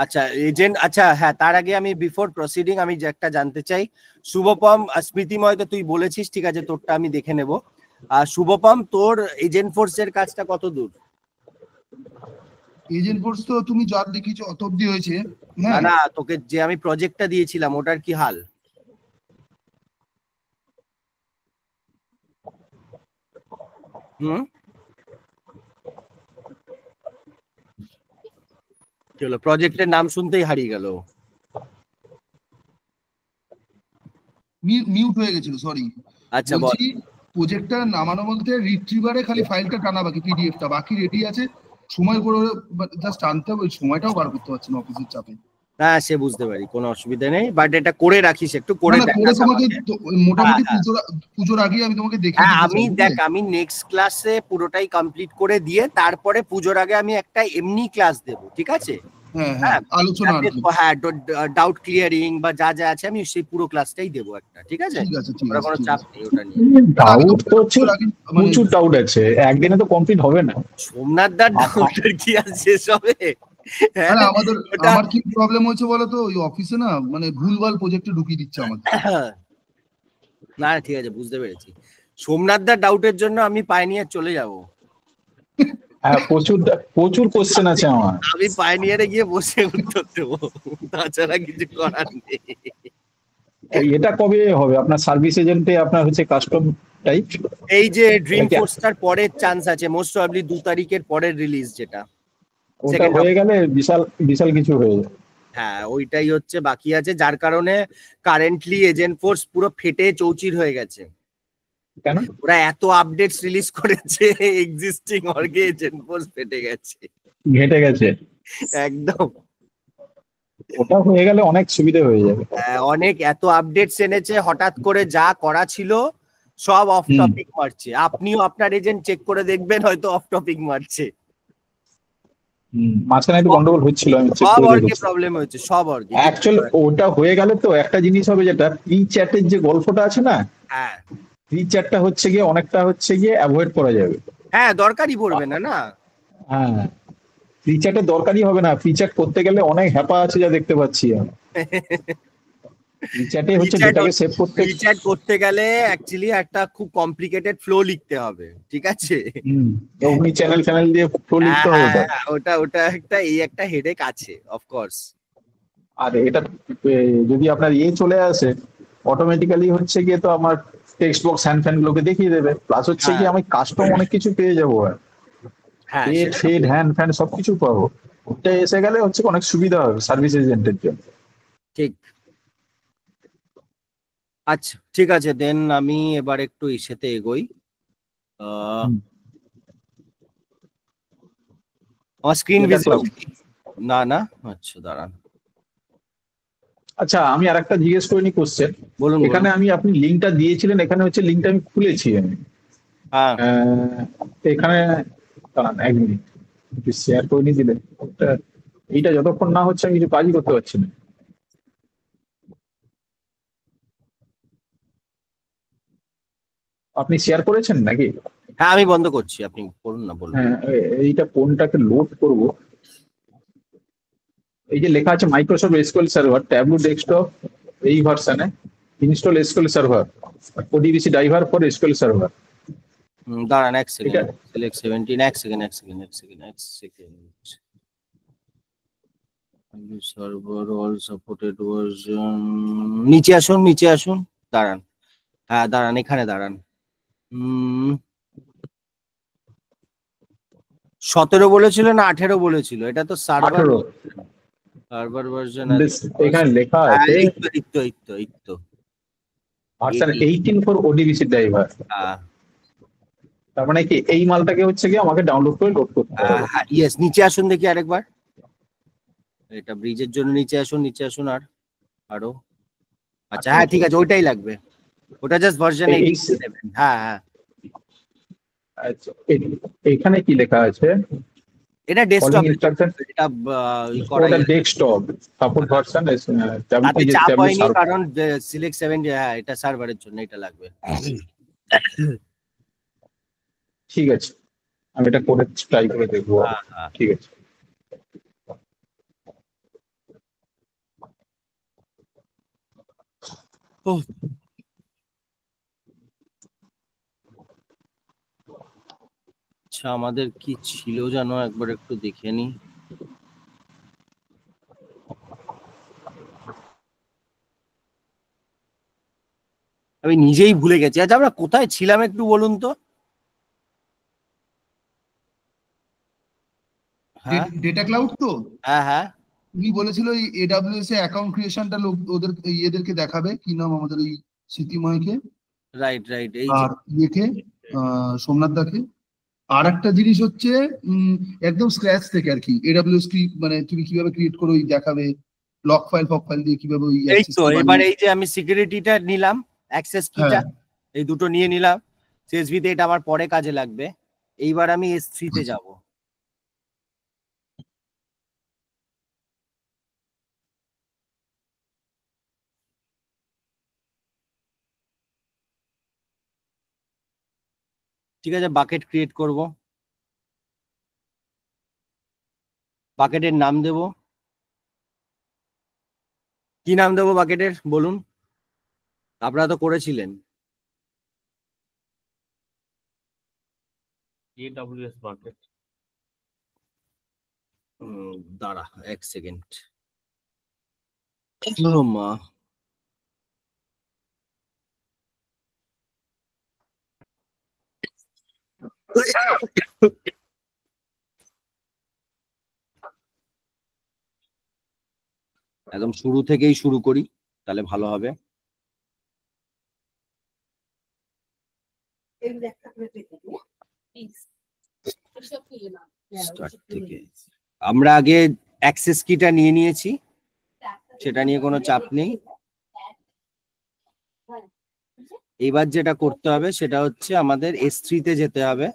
আচ্ছা এজেন্ট, আচ্ছা হ্যাঁ, তার আগে আমি বিফোর প্রসিডিং আমি যে একটা জানতে চাই, শুভপম স্মৃতিময় তো তুই বলেছিস, ঠিক আছে, তোরটা আমি দেখে নেব। শুভপম, তোর এজেন্ট ফোর্সের কাজটা কত দূর? এজেন্ট ফোর্স তো তুমি যা দেখিছো অত অব্দি হয়েছে। না হ্যাঁ না, তোকে যে আমি প্রজেক্টটা দিয়েছিলাম ওটার কি হাল? হুম, কি হলো? প্রজেক্টের নাম শুনতেই হারিয়ে গেল। মিউট হয়ে গেছিল, সরি। আচ্ছা বল। বলছি প্রজেক্টটা নামানো বলতে রিট্রিভারে খালি ফাইলটা টানা বাকি, পিডিএফটা বাকি রেডি আছে, সময় করে জাস্ট আনতে হবে, ওই সময়টাও বার করতে পারছি না অফিসের চাপে। হ্যাঁ সে বুঝতে পারি, কোনো অসুবিধা নেই, বাট এটা করে রাখিস, একটু না করে না, করে দেখাস তোমাকে আমাকে। মোটামুটি হ্যাঁ, পুজোর আগে আমি তোমাকে দেখিয়ে হ্যাঁ দিতে আমি চাই, দেখ, আমি নেক্সট ক্লাসে পুরোটাই কমপ্লিট করে দিয়ে তারপরে পুজোর আগে আমি একটা এমনি ক্লাস দেব, ঠিক আছে? হ্যাঁ হ্যাঁ আলোচনা আর কি। হ্যাঁ, ডাউট ক্লিয়ারিং বা যা যা আছে আমি সেই পুরো ক্লাসটাই দেবো একটা, ঠিক আছে? ঠিক আছে ঠিক ওটা আছে কোনো ঠিক চাপ আছে। নেই ওটা নিয়ে। ডাউট তো হচ্ছে, পুজোর আগে মানে প্রচুর ডাউট আছে, একদিনে তো কমপ্লিট হবে না। সোমনাথ দার ডাউটের কি আর শেষ হবে? হ্যাঁ, আরে ওটা আমার কি প্রবলেম হয়েছে বলতো, ওই অফিসে না মানে ভুলভাল প্রজেক্টে ঢুকিয়ে দিচ্ছে আমাকে। না ঠিক আছে, বুঝতে পেরেছি। সোমনাথ দার ডাউটের জন্য আমি পাইনিয়ার চলে যাব। হ্যাঁ, প্রচুর কোশ্চেন আছে আমার। আমি পাইনিয়ারে গিয়ে বসে উত্তর দেবো, তাছাড়া কিছু করার নেই। এটা কবে হবে আপনার সার্ভিস এজেন্টে, আপনার হচ্ছে কাস্টম টাইপ? এই যে ড্রিম ফোর্সটার পরের চান্স আছে, মোস্ট প্রবাবলি 2 তারিখের পরের রিলিজ, যেটা ওটা হয়ে গেলে বিশাল বিশাল কিছু হয়ে যাবে। হ্যাঁ ওইটাই হচ্ছে বাকি আছে, যার কারণে কারেন্টলি এজেন্ট ফোর্স পুরো ফেটে চৌচির হয়ে গেছে। কেন? ওরা এত আপডেটস রিলিজ করেছে, এক্সিস্টিং অর্গানাইজেশন পোস্ট ফেটে গেছে ঘেটে গেছে। একদম। ওটা হয়ে গেলে অনেক সুবিধা হয়ে যাবে। অনেক এত আপডেটস এনেছে, হঠাৎ করে যা করা ছিল সব অফ হুম। টপিক মারছে। আপনিও আপনার এজেন্ট চেক করে দেখবেন, হয়তো অফ টপিক মারছে। মাঝখানে একটু গন্ডগোল হচ্ছিল, আমি চেক সব করে অর্গে দেখেছি। প্রবলেম হয়েছে, সব অর্গে। অ্যাকচুয়ালি ওটা হয়ে গেলে তো একটা জিনিস হবে, যেটা প্রি চ্যাটের যে গল্পটা আছে না, হ্যাঁ প্রি চ্যাটটা হচ্ছে গিয়ে অনেকটা হচ্ছে গিয়ে অ্যাভয়েড করা যাবে। হ্যাঁ, দরকারই পড়বে না না। হ্যাঁ, প্রি চ্যাটের দরকারই হবে না। প্রি চ্যাট করতে গেলে অনেক হ্যাপা আছে যা দেখতে পাচ্ছি আমি। প্রি চ্যাটে হচ্ছে ডেটাকে সেভ করতে। রিচ্যাট করতে গেলে অ্যাকচুয়ালি একটা খুব কমপ্লিকেটেড ফ্লো লিখতে হবে, ঠিক আছে? অমনি চ্যানেল চ্যানেল দিয়ে ফ্লো লিখতে হবে ওটা। ওটা ওটা একটা একটা হেডেক আছে অফকোর্স। আর এটা যদি আপনার চলে আসে, অটোমেটিক্যালি হচ্ছে গিয়ে তো আমার টেক্সট বক্স হ্যান্ড ফ্যান গুলোকে দেখিয়ে দেবে। প্লাস হচ্ছে হ্যাঁ কি আমি কাস্টম অনেক কিছু পেয়ে যাবো, হ্যাঁ, পেড সেটা ফেড হ্যান্ড ফ্যান সবকিছু পাবো। ওটা এসে গেলে হচ্ছে অনেক সুবিধা হবে সার্ভিস এজেন্টের জন্য। ঠিক। আচ্ছা ঠিক আছে, দেন আমি এবার একটু ইসেতে এগোই। আমার স্ক্রিন Data ভিজিবল cloud। না না। আচ্ছা দাঁড়ান, আচ্ছা, আমি আর একটা জিজ্ঞেস করে নি কোশ্চেন। বলুন বলুন। এখানে আমি আপনি লিঙ্কটা দিয়েছিলেন, এখানে হচ্ছে লিঙ্কটা আমি খুলেছি আমি। হ্যাঁ এখানে দাঁড়ান 1 মিনিট, একটু শেয়ার করে নিয়ে দিলেন ওটা। এইটা যতক্ষণ না হচ্ছে আমি কিছু কাজই করতে পারছি না। আপনি শেয়ার করেছেন নাকি? হ্যাঁ, আমি বন্ধ করছি, আপনি করুন না, বলুন। হ্যাঁ, এইটা কোনটাকে লোড করব। এই যে লেখা আছে Microsoft SQL server Tableau desktop, এই ভার্সনে install SQL server ODBC driver for SQL server. দাঁড়ান এক এটা সেকেন্ড, সিলেক্ট 17, এক সেকেন্ড এক সেকেন্ড এক সেকেন্ড এক second. Server all supported version, নিচে আসুন নিচে আসুন, দাঁড়ান। হ্যাঁ দাঁড়ান, এখানে দাঁড়ান। 17 বলেছিল না 18 বলেছিল? এটা তো সার্ভার 18 সার্ভার ভার্সন। এখানে লেখা হ্যাঁ আছে এই তো এই তো এই তো এই তো ভার্সন 18 ফর ওডিবিসি ড্রাইভার। হ্যাঁ তার মানে কি এই মালটাকে হচ্ছে কি আমাকে ডাউনলোড করে লোড করতে হবে? ইয়েস, নিচে আসুন দেখি আরেকবার। এটা ব্রিজের জন্য নিচে আসুন, নিচে আসুন আর আরো। আচ্ছা হ্যাঁ ঠিক আছে, ওইটাই লাগবে। ওটা জাস্ট ভার্সন 18 দেবেন। হ্যাঁ হ্যাঁ, আচ্ছা, এখানে কি লেখা আছে? এটা কলিং ডেস্কটপ, ইনস্ট্রাকশন। এটা করাই ওটা ডেস্কটপ সাপোর্ট ভার্সন। তাতে চাপ হয়নি, কারণ সিলেক্ট 70, হ্যাঁ এটা সার্ভারের জন্য এটা লাগবে। ঠিক আছে, আমি এটা করে ট্রাই করে দেখবো। হ্যাঁ হ্যাঁ। ঠিক আছে। ওহ, আচ্ছা আমাদের কি ছিল জানো, একবার একটু দেখে নি। আমি নিজেই ভুলে গেছি। আচ্ছা আমরা কোথায় ছিলাম একটু বলুন তো। হ্যাঁ ডেটা ক্লাউড তো হ্যাঁ হ্যাঁ উনি বলেছিল এই এডব্লিউএস এ অ্যাকাউন্ট ক্রিয়েশনটা লোক ওদের ইয়েদেরকে দেখাবে, কি নাম আমাদের ওই স্মৃতিময়কে রাইট রাইট, এই যে আর ইয়েকে সোমনাথ দাকে। আর একটা জিনিস হচ্ছে একদম স্ক্র্যাচ থেকে আর কি এডব্লিউএস কি মানে তুমি কিভাবে ক্রিয়েট করো ওই দেখাবে, লক ফাইল ফক ফাইল দিয়ে কিভাবে ওই এই তো অ্যাক্সেস এবার এই যে আমি সিকিউরিটিটা নিলাম, অ্যাক্সেস কিটা হ্যাঁ এই দুটো নিয়ে নিলাম। সিএসভি তে এটা আমার পরে কাজে লাগবে। এইবার আমি S3 তে যাব। ঠিক আছে, বাকেট ক্রিয়েট করব। বাকেটের নাম দেব, কি নাম দেবো বাকেটের বলুন, আপনারা তো করেছিলেন। AWS bucket. দাঁড়া এক সেকেন্ড। মা একদম শুরু থেকেই শুরু করি, তাহলে ভালো হবে। Start থেকে আমরা আগে অ্যাক্সেস কিটা নিয়ে নিয়েছি, সেটা নিয়ে কোনো চাপ নেই। এবার যেটা করতে হবে সেটা হচ্ছে আমাদের S3 তে যেতে হবে।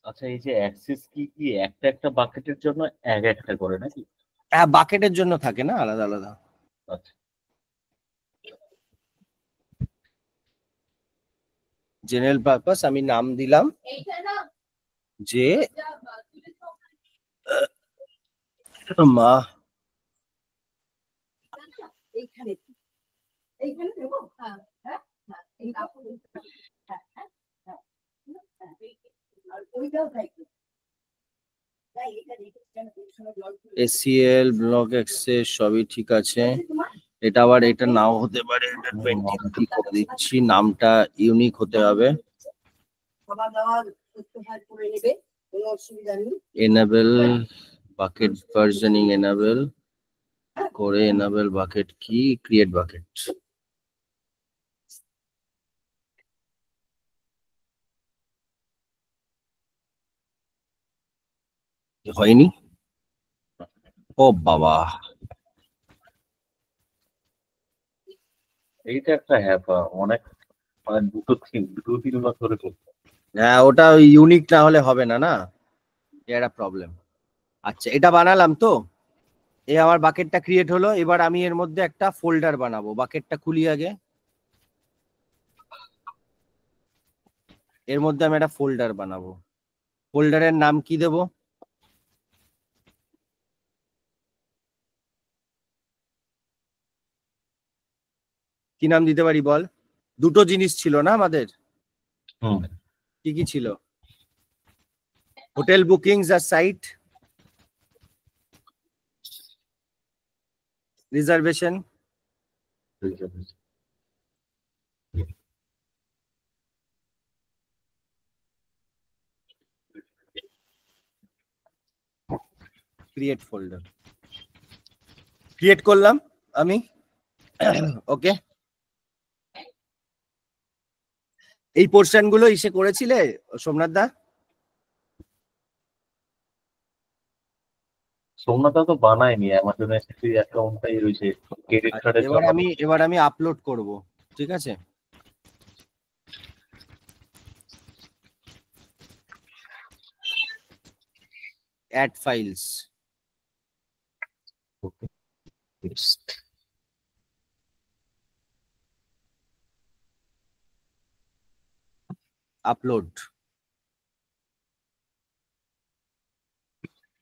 আচ্ছা, এই যে অ্যাক্সেস কি কি একটা একটা বাকেটের জন্য এক একটা করে নাকি? হ্যাঁ, বাকেটের জন্য থাকে না, আলাদা আলাদা। আচ্ছা, জেনারেল পারপাস আমি নাম দিলাম যে মা SCL ব্লক অ্যাক্সেস সবই ঠিক আছে। এটা আবার এটা নাও হতে পারে, এটা 20 করে দিচ্ছি, নামটা ইউনিক হতে হবে। এনেবল বাকেট ভার্জনিং, এনেবল করে এনেবল বাকেট কি ক্রিয়েট বাকেট। হয়নি, ও বাবা। এইটা একটা হ্যাপা, অনেক মানে দুটো তিনবার ধরে করতে হবে। হ্যাঁ, ওটা ইউনিক না হলে হবে না, না এটা প্রবলেম। আচ্ছা, এটা বানালাম তো, এই আমার বাকেটটা ক্রিয়েট হলো। এবার আমি এর মধ্যে একটা ফোল্ডার বানাবো। বাকেটটা খুলি আগে, এর মধ্যে আমি একটা ফোল্ডার বানাবো। ফোল্ডারের নাম কি দেব? কি নাম দিতে পারি বল? দুটো জিনিস ছিল না আমাদের, হুম, কি কি ছিল? হোটেল বুকিংস আর সাইট রিজার্ভেশন। ঠিক আছে। ক্রিয়েট ফোল্ডার, ক্রিয়েট করলাম আমি। ওকে, এই পোর্শন গুলো ইসে করেছিলে সোমনাথ দা? সোমনাথ তো বানায়নি, অ্যামাজনের অ্যাকাউন্টটাই রয়েছে, ক্রেডিট আচ্ছা, কার্ডের এবার আমি আপলোড করব, ঠিক আছে? Add files, upload.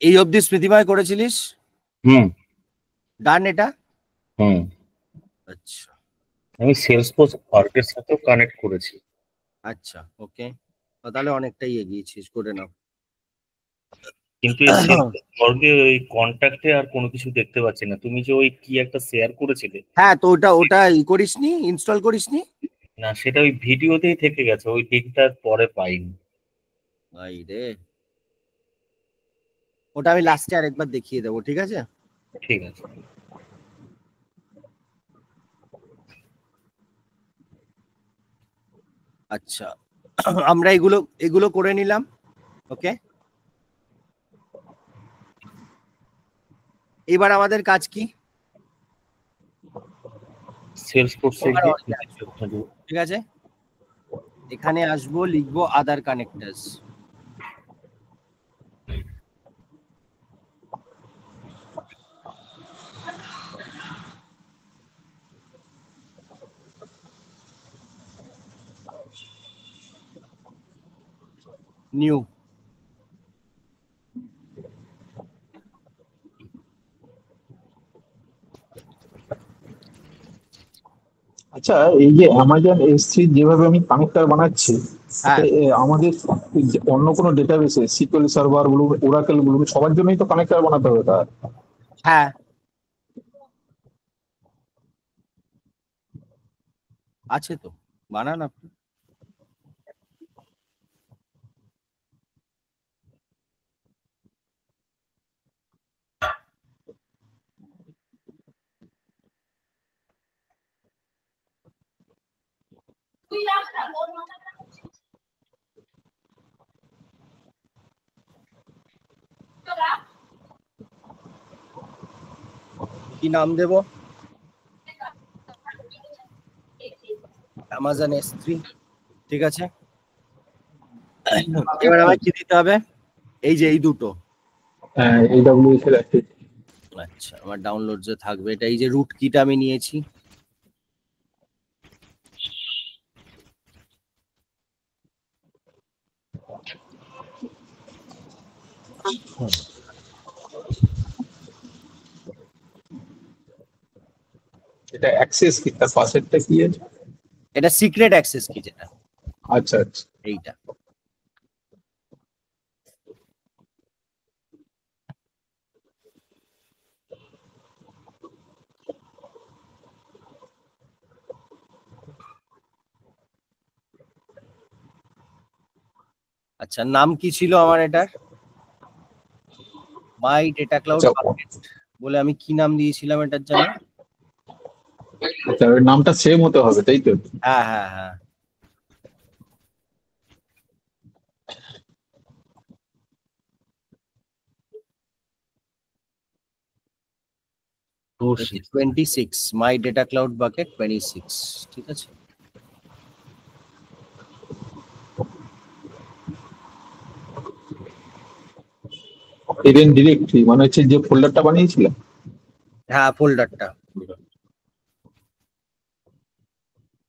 এই অবধি স্মৃতিময় করেছিলিস? হুম ডান এটা? হুম আচ্ছা আমি সেলসফোর্স ওয়ার্কের সাথেও কানেক্ট করেছি, আচ্ছা, ওকে, তাহলে অনেকটাই এগিয়েছিস, করে নাও। কিন্তু এই সেলসফোর্স ওয়ার্কে ওই কন্ট্যাক্টে আর কোনো কিছু দেখতে পাচ্ছি না। তুমি যে ওই কি একটা শেয়ার করেছিলে, হ্যাঁ, তো ওটা করিসনি, ইনস্টল করিসনি? না সেটা ওই ভিডিওতেই থেকে গেছে, ওই লিঙ্কটা পরে পাইনি। ভাই রে, ওটা আমি লাস্টে আরেকবার দেখিয়ে দেবো, ঠিক আছে? ঠিক আছে। আচ্ছা, আমরা এগুলো এগুলো করে নিলাম, ওকে। এবার আমাদের কাজ কি? সেলসফোর্সে এবার গিয়ে অনেকে আসবো, ঠিক আছে, এখানে আসবো, লিখবো আদার কানেক্টার্স। নিউ, আচ্ছা, এই যে অ্যামাজন S3 যেভাবে আমি কানেক্টর বানাচ্ছি, হ্যাঁ আমাদের যে অন্য কোনো ডেটাবেসে সিকিউএল সার্ভার বলুন, ওরাকেল বলুন, সবার জন্যই তো কানেক্টর বানাতে হবে তার। হ্যাঁ, আছে তো, বানান আপনি। কি নাম দেব? অ্যামাজন S3, ঠিক আছে। এবার আমার কি দিতে হবে? এই যে এই দুটো। হ্যাঁ, AWS এর আছে। আচ্ছা, আমার ডাউনলোডসে থাকবে এটা। এই যে রুট কিটা আমি নিয়েছি, এটা অ্যাক্সেস কি, তার পাশেরটা কি আছে? এটা সিক্রেট অ্যাক্সেস কি যেটা, আচ্ছা আচ্ছা। এইটা। আচ্ছা, নাম কি ছিল আমার এটার? মাই ডেটা ক্লাউড বাকেট বলে আমি কি নাম দিয়েছিলাম এটার জন্য? আচ্ছা, ওই নামটা সেম হতে হবে, তাই তো? হ্যাঁ হ্যাঁ হ্যাঁ। Oh, 26 মাই ডেটা ক্লাউড বাকেট 26, ঠিক আছে। হিডেন ডিরেক্টরি মানে হচ্ছে যে ফোল্ডারটা বানিয়েছিলাম। হ্যাঁ, ফোল্ডারটা।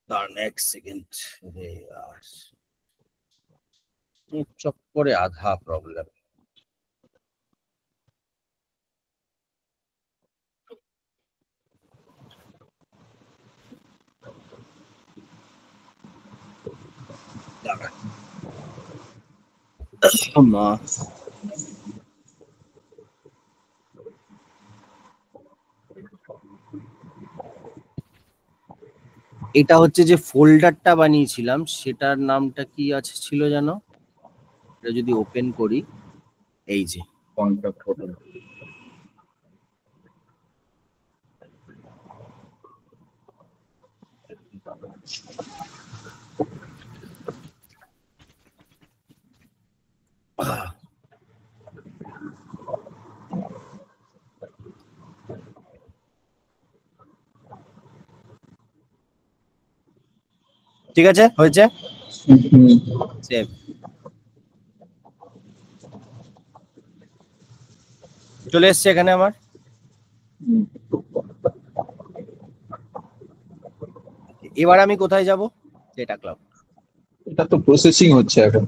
দাঁড়ান এক সেকেন্ড, চক করে আধা প্রবলেম। মা, এটা হচ্ছে যে ফোল্ডারটা বানিয়েছিলাম সেটার নামটা কি আছে ছিল জানো? এটা যদি ওপেন করি, এই যে কন্ট্যাক্ট ফটো, ঠিক আছে, হয়েছে। সেভ। চলে এসছে এখানে আমার। এবার আমি কোথায় যাব? Data cloud. এটা তো প্রসেসিং হচ্ছে এখন।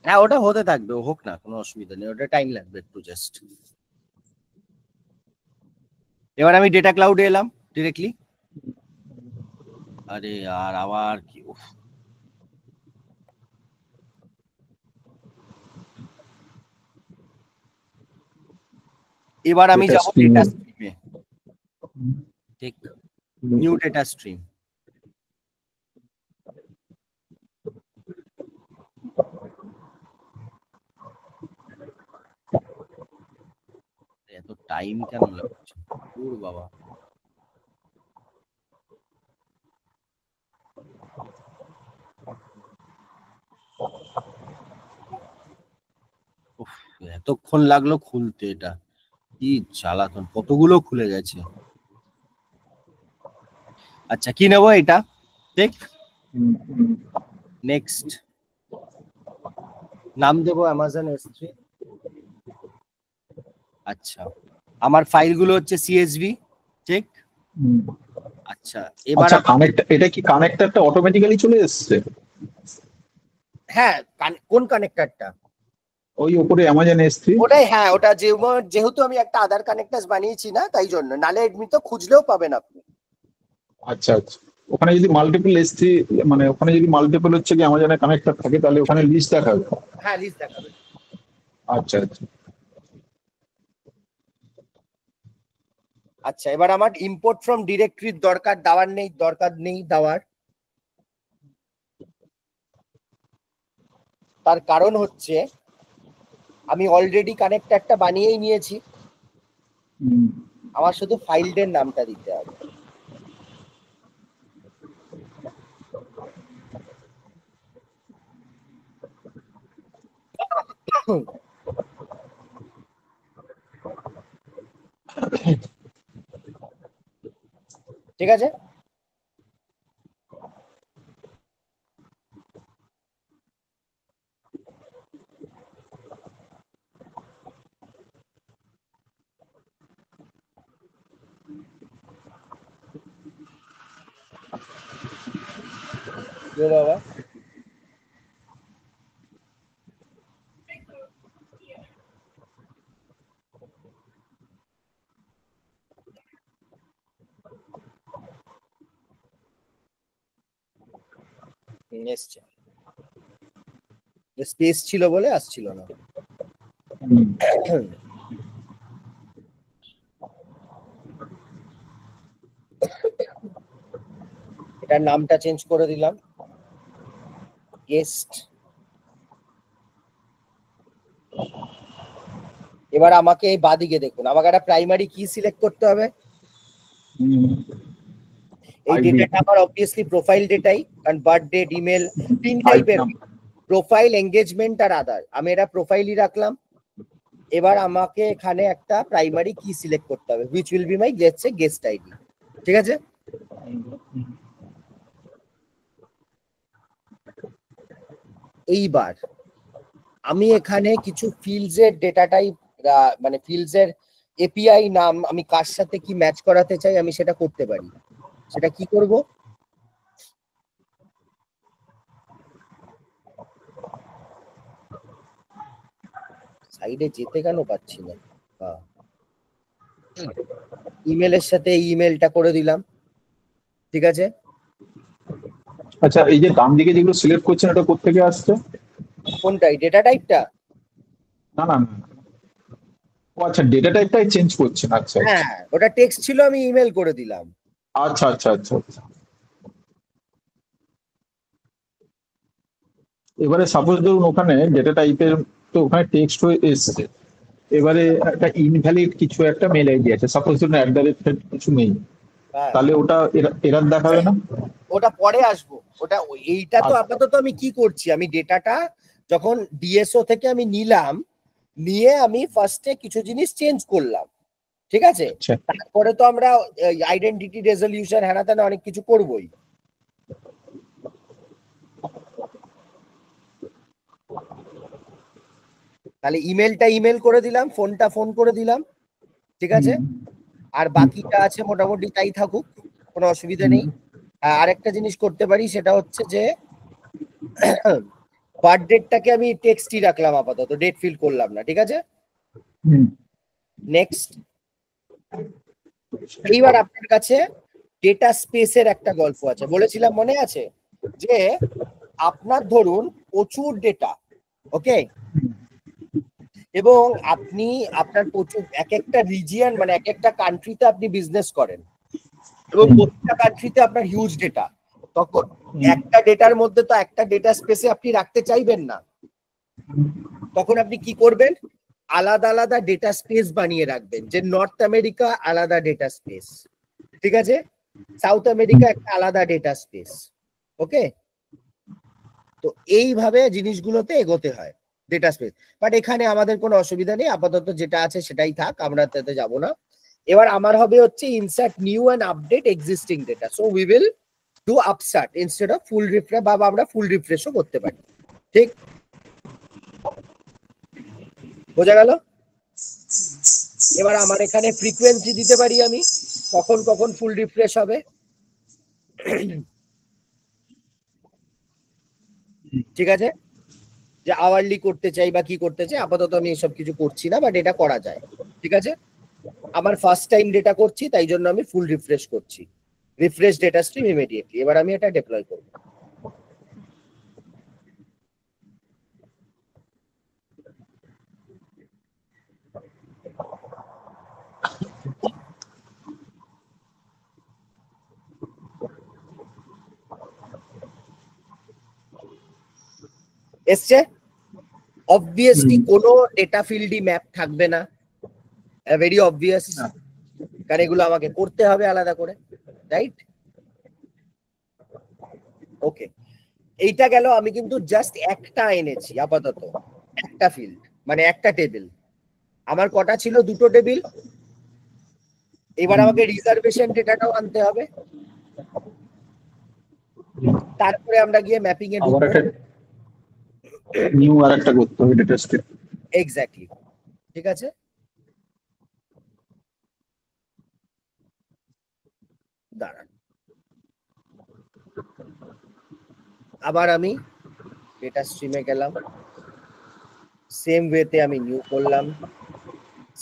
হ্যাঁ, ওটা হতে থাকবে, হোক না, কোনো অসুবিধা নেই, ওটা টাইম লাগবে একটু জাস্ট। এবার আমি ডেটা ক্লাউডে এলাম ডিরেক্টলি। আরে আর আবার কি, উফ। এবার আমি যাব ডেটা স্ট্রিমে, ঠিক, নিউ ডেটা স্ট্রিম। এত টাইম কেন লাগছে? ওর বাবা, উফ, এতক্ষণ লাগলো খুলতে। এটা কি জ্বালাতন, কতগুলো খুলে গেছে। আচ্ছা, কি নেবো এটা, ঠিক। নেক্সট, নাম দেবো অ্যামাজন S3। আচ্ছা, আমার ফাইলগুলো হচ্ছে CSV, ঠিক। আচ্ছা, এবার আচ্ছা, এটা কি কানেক্টরটা অটোমেটিক্যালি চলে এসেছে? হ্যাঁ, কোন কানেক্টরটা? ওই উপরে অ্যামাজন S3। ওটাই, হ্যাঁ, ওটা যেহেতু আমি একটা আধার কানেক্টার বানিয়েছি না, তাই জন্য, নালে এমনি তো খুঁজলেও পাবেন আপনি। আচ্ছা আচ্ছা, ওখানে যদি মাল্টিপল S3 মানে ওখানে যদি মাল্টিপল হচ্ছে কি অ্যামাজনের কানেক্টর থাকে তাহলে ওখানে লিস্ট দেখাবে। হ্যাঁ, লিস্ট দেখাবে। আচ্ছা আচ্ছা। আচ্ছা, এবার আমার ইম্পোর্ট ফ্রম ডিরেক্টরির দরকার নেই দেওয়ার। তার কারণ হচ্ছে আমি অলরেডি কানেক্টরটা বানিয়েই নিয়েছি, আমার শুধু ফাইলটার নামটা দিতে হবে। ঠিক আছে, বাবা এসছে, স্পেস ছিল বলে আসছিল না। এটার নামটা চেঞ্জ করে দিলাম, গেস্ট। এবার আমাকে এই বাদিকে দেখুন, আমাকে একটা প্রাইমারি কি সিলেক্ট করতে হবে। এই ID ডেটাটা আমার অবভিয়াসলি প্রোফাইল ডেটাই, কারণ বার্থ ডেট, ইমেল, তিন টাইপের, প্রোফাইল, এঙ্গেজমেন্ট আর আদার। আমি এটা প্রোফাইলই রাখলাম। এবার আমাকে এখানে একটা প্রাইমারি কি সিলেক্ট করতে হবে, which will be my guest ID. ঠিক আছে, এইবার আমি এখানে কিছু ফিল্ডস এর ডেটা টাইপ, মানে ফিল্ডস এর এপিআই নাম আমি কার সাথে কি ম্যাচ করাতে চাই আমি সেটা করতে পারি। সেটা কি করব, সাইডে যেতে কেন পাচ্ছি না, ইমেলের সাথে ইমেলটা করে দিলাম। ঠিক আছে, আচ্ছা, এই যে ডান দিকে যেগুলো সিলেক্ট করছেন এটা কোত্থেকে আসছে? কোনটাই ডেটা টাইপটা? না না না। ও আচ্ছা, ডেটা টাইপটাই চেঞ্জ করছেন। আচ্ছা হ্যাঁ, ওটা টেক্সট ছিল, আমি ইমেল করে দিলাম। আচ্ছা আচ্ছা আচ্ছা আচ্ছা। এবারে সাপোজ ধরুন ওখানে ডেটা টাইপের, তো ওখানে টেক্সট হয়ে এসছে, এবারে একটা ইনভ্যালিড কিছু একটা মেল আইডি আছে, সাপোজ ধরুন কিছু নেই, হ্যাঁ, তাহলে ওটা এরর দেখাবে না? ওটা পরে আসবো। ওটা এইটা তো আচ্ছা। আপাতত আমি কি করছি, আমি ডেটাটা যখন ডিএসও থেকে আমি নিলাম, নিয়ে আমি ফার্স্টে কিছু জিনিস চেঞ্জ করলাম। ঠিক আছে, আচ্ছা তারপরে তো আমরা আইডেন্টিটি রেজলিউশন হ্যানা ত্যানা অনেক কিছু করবোই। তাহলে ইমেলটা ইমেল করে দিলাম, ফোনটা ফোন করে দিলাম। ঠিক আছে, আর বাকিটা আছে মোটামুটি তাই থাকুক, কোনো অসুবিধা নেই। আরেকটা জিনিস করতে পারি, সেটা হচ্ছে যে বার্থ ডেটটাকে আমি টেক্সটই রাখলাম আপাতত, ডেট ফিল করলাম না। ঠিক আছে, নেক্সট। এইবার আপনার কাছে ডেটা স্পেসের একটা গল্প আছে, বলেছিলাম মনে আছে, যে আপনার ধরুন প্রচুর ডেটা, ওকে, এবং আপনি আপনার প্রচুর এক একটা রিজিয়ন, মানে এক একটা কান্ট্রিতে আপনি বিজনেস করেন, এবং প্রত্যেকটা কান্ট্রিতে আপনার হিউজ ডেটা। তখন একটা ডেটার মধ্যে তো একটা ডেটা স্পেসে আপনি রাখতে চাইবেন না, তখন আপনি কি করবেন, আলাদা আলাদা ডেটা স্পেস বানিয়ে রাখবেন। যে নর্থ আমেরিকা আলাদা ডেটা স্পেস, ঠিক আছে, সাউথ আমেরিকা একটা আলাদা ডেটা স্পেস, ওকে। তো এইভাবে জিনিসগুলোতে এগোতে হয় ডেটা স্পেস। বাট এখানে আমাদের কোনো অসুবিধা নেই, আপাতত যেটা আছে সেটাই থাক, আমরা তাতে যাব না। এবার আমার হবে হচ্ছে insert new and update existing data. So we will do upsert instead of full refresh, বা আমরা ফুল রিফ্রেশও করতে পারি। ঠিক, বোঝা গেল? এবার আমার এখানে ফ্রিকোয়েন্সি দিতে পারি আমি, কখন কখন ফুল রিফ্রেশ হবে। ঠিক আছে, যে আওয়ারলি করতে চাই বা কি করতে চাই, আপাতত আমি এসব কিছু করছি না, বাট এটা করা যায়। ঠিক আছে, আমার ফার্স্ট টাইম ডেটা করছি, তাই জন্য আমি ফুল রিফ্রেশ করছি, রিফ্রেশ ডেটা স্ট্রিম ইমিডিয়েটলি। এবার আমি এটা ডিপ্লয় করব। এসছে, অবভিয়াসলি কোনো ডেটা ফিল্ডই ম্যাপ থাকবে না, ভেরি অবভিয়াস, কারণ এগুলো আমাকে করতে হবে আলাদা করে, রাইট? ওকে, এইটা গেল, আমি কিন্তু জাস্ট একটা এনেছি আপাতত, একটা ফিল্ড। মানে একটা টেবিল। আমার কটা ছিল? দুটো টেবিল। এবার আমাকে রিজার্ভেশন ডেটাটাও আনতে হবে, তারপরে আমরা গিয়ে ম্যাপিং এ আবার ঢুকবো। একটা নিউ আর একটা করতে হবে ডেটা স্ট্রিপ। এক্স্যাক্টলি, ঠিক আছে। দাঁড়ান, আবার আমি ডেটা স্ট্রিমে গেলাম, সেম ওয়েতে আমি নিউ করলাম,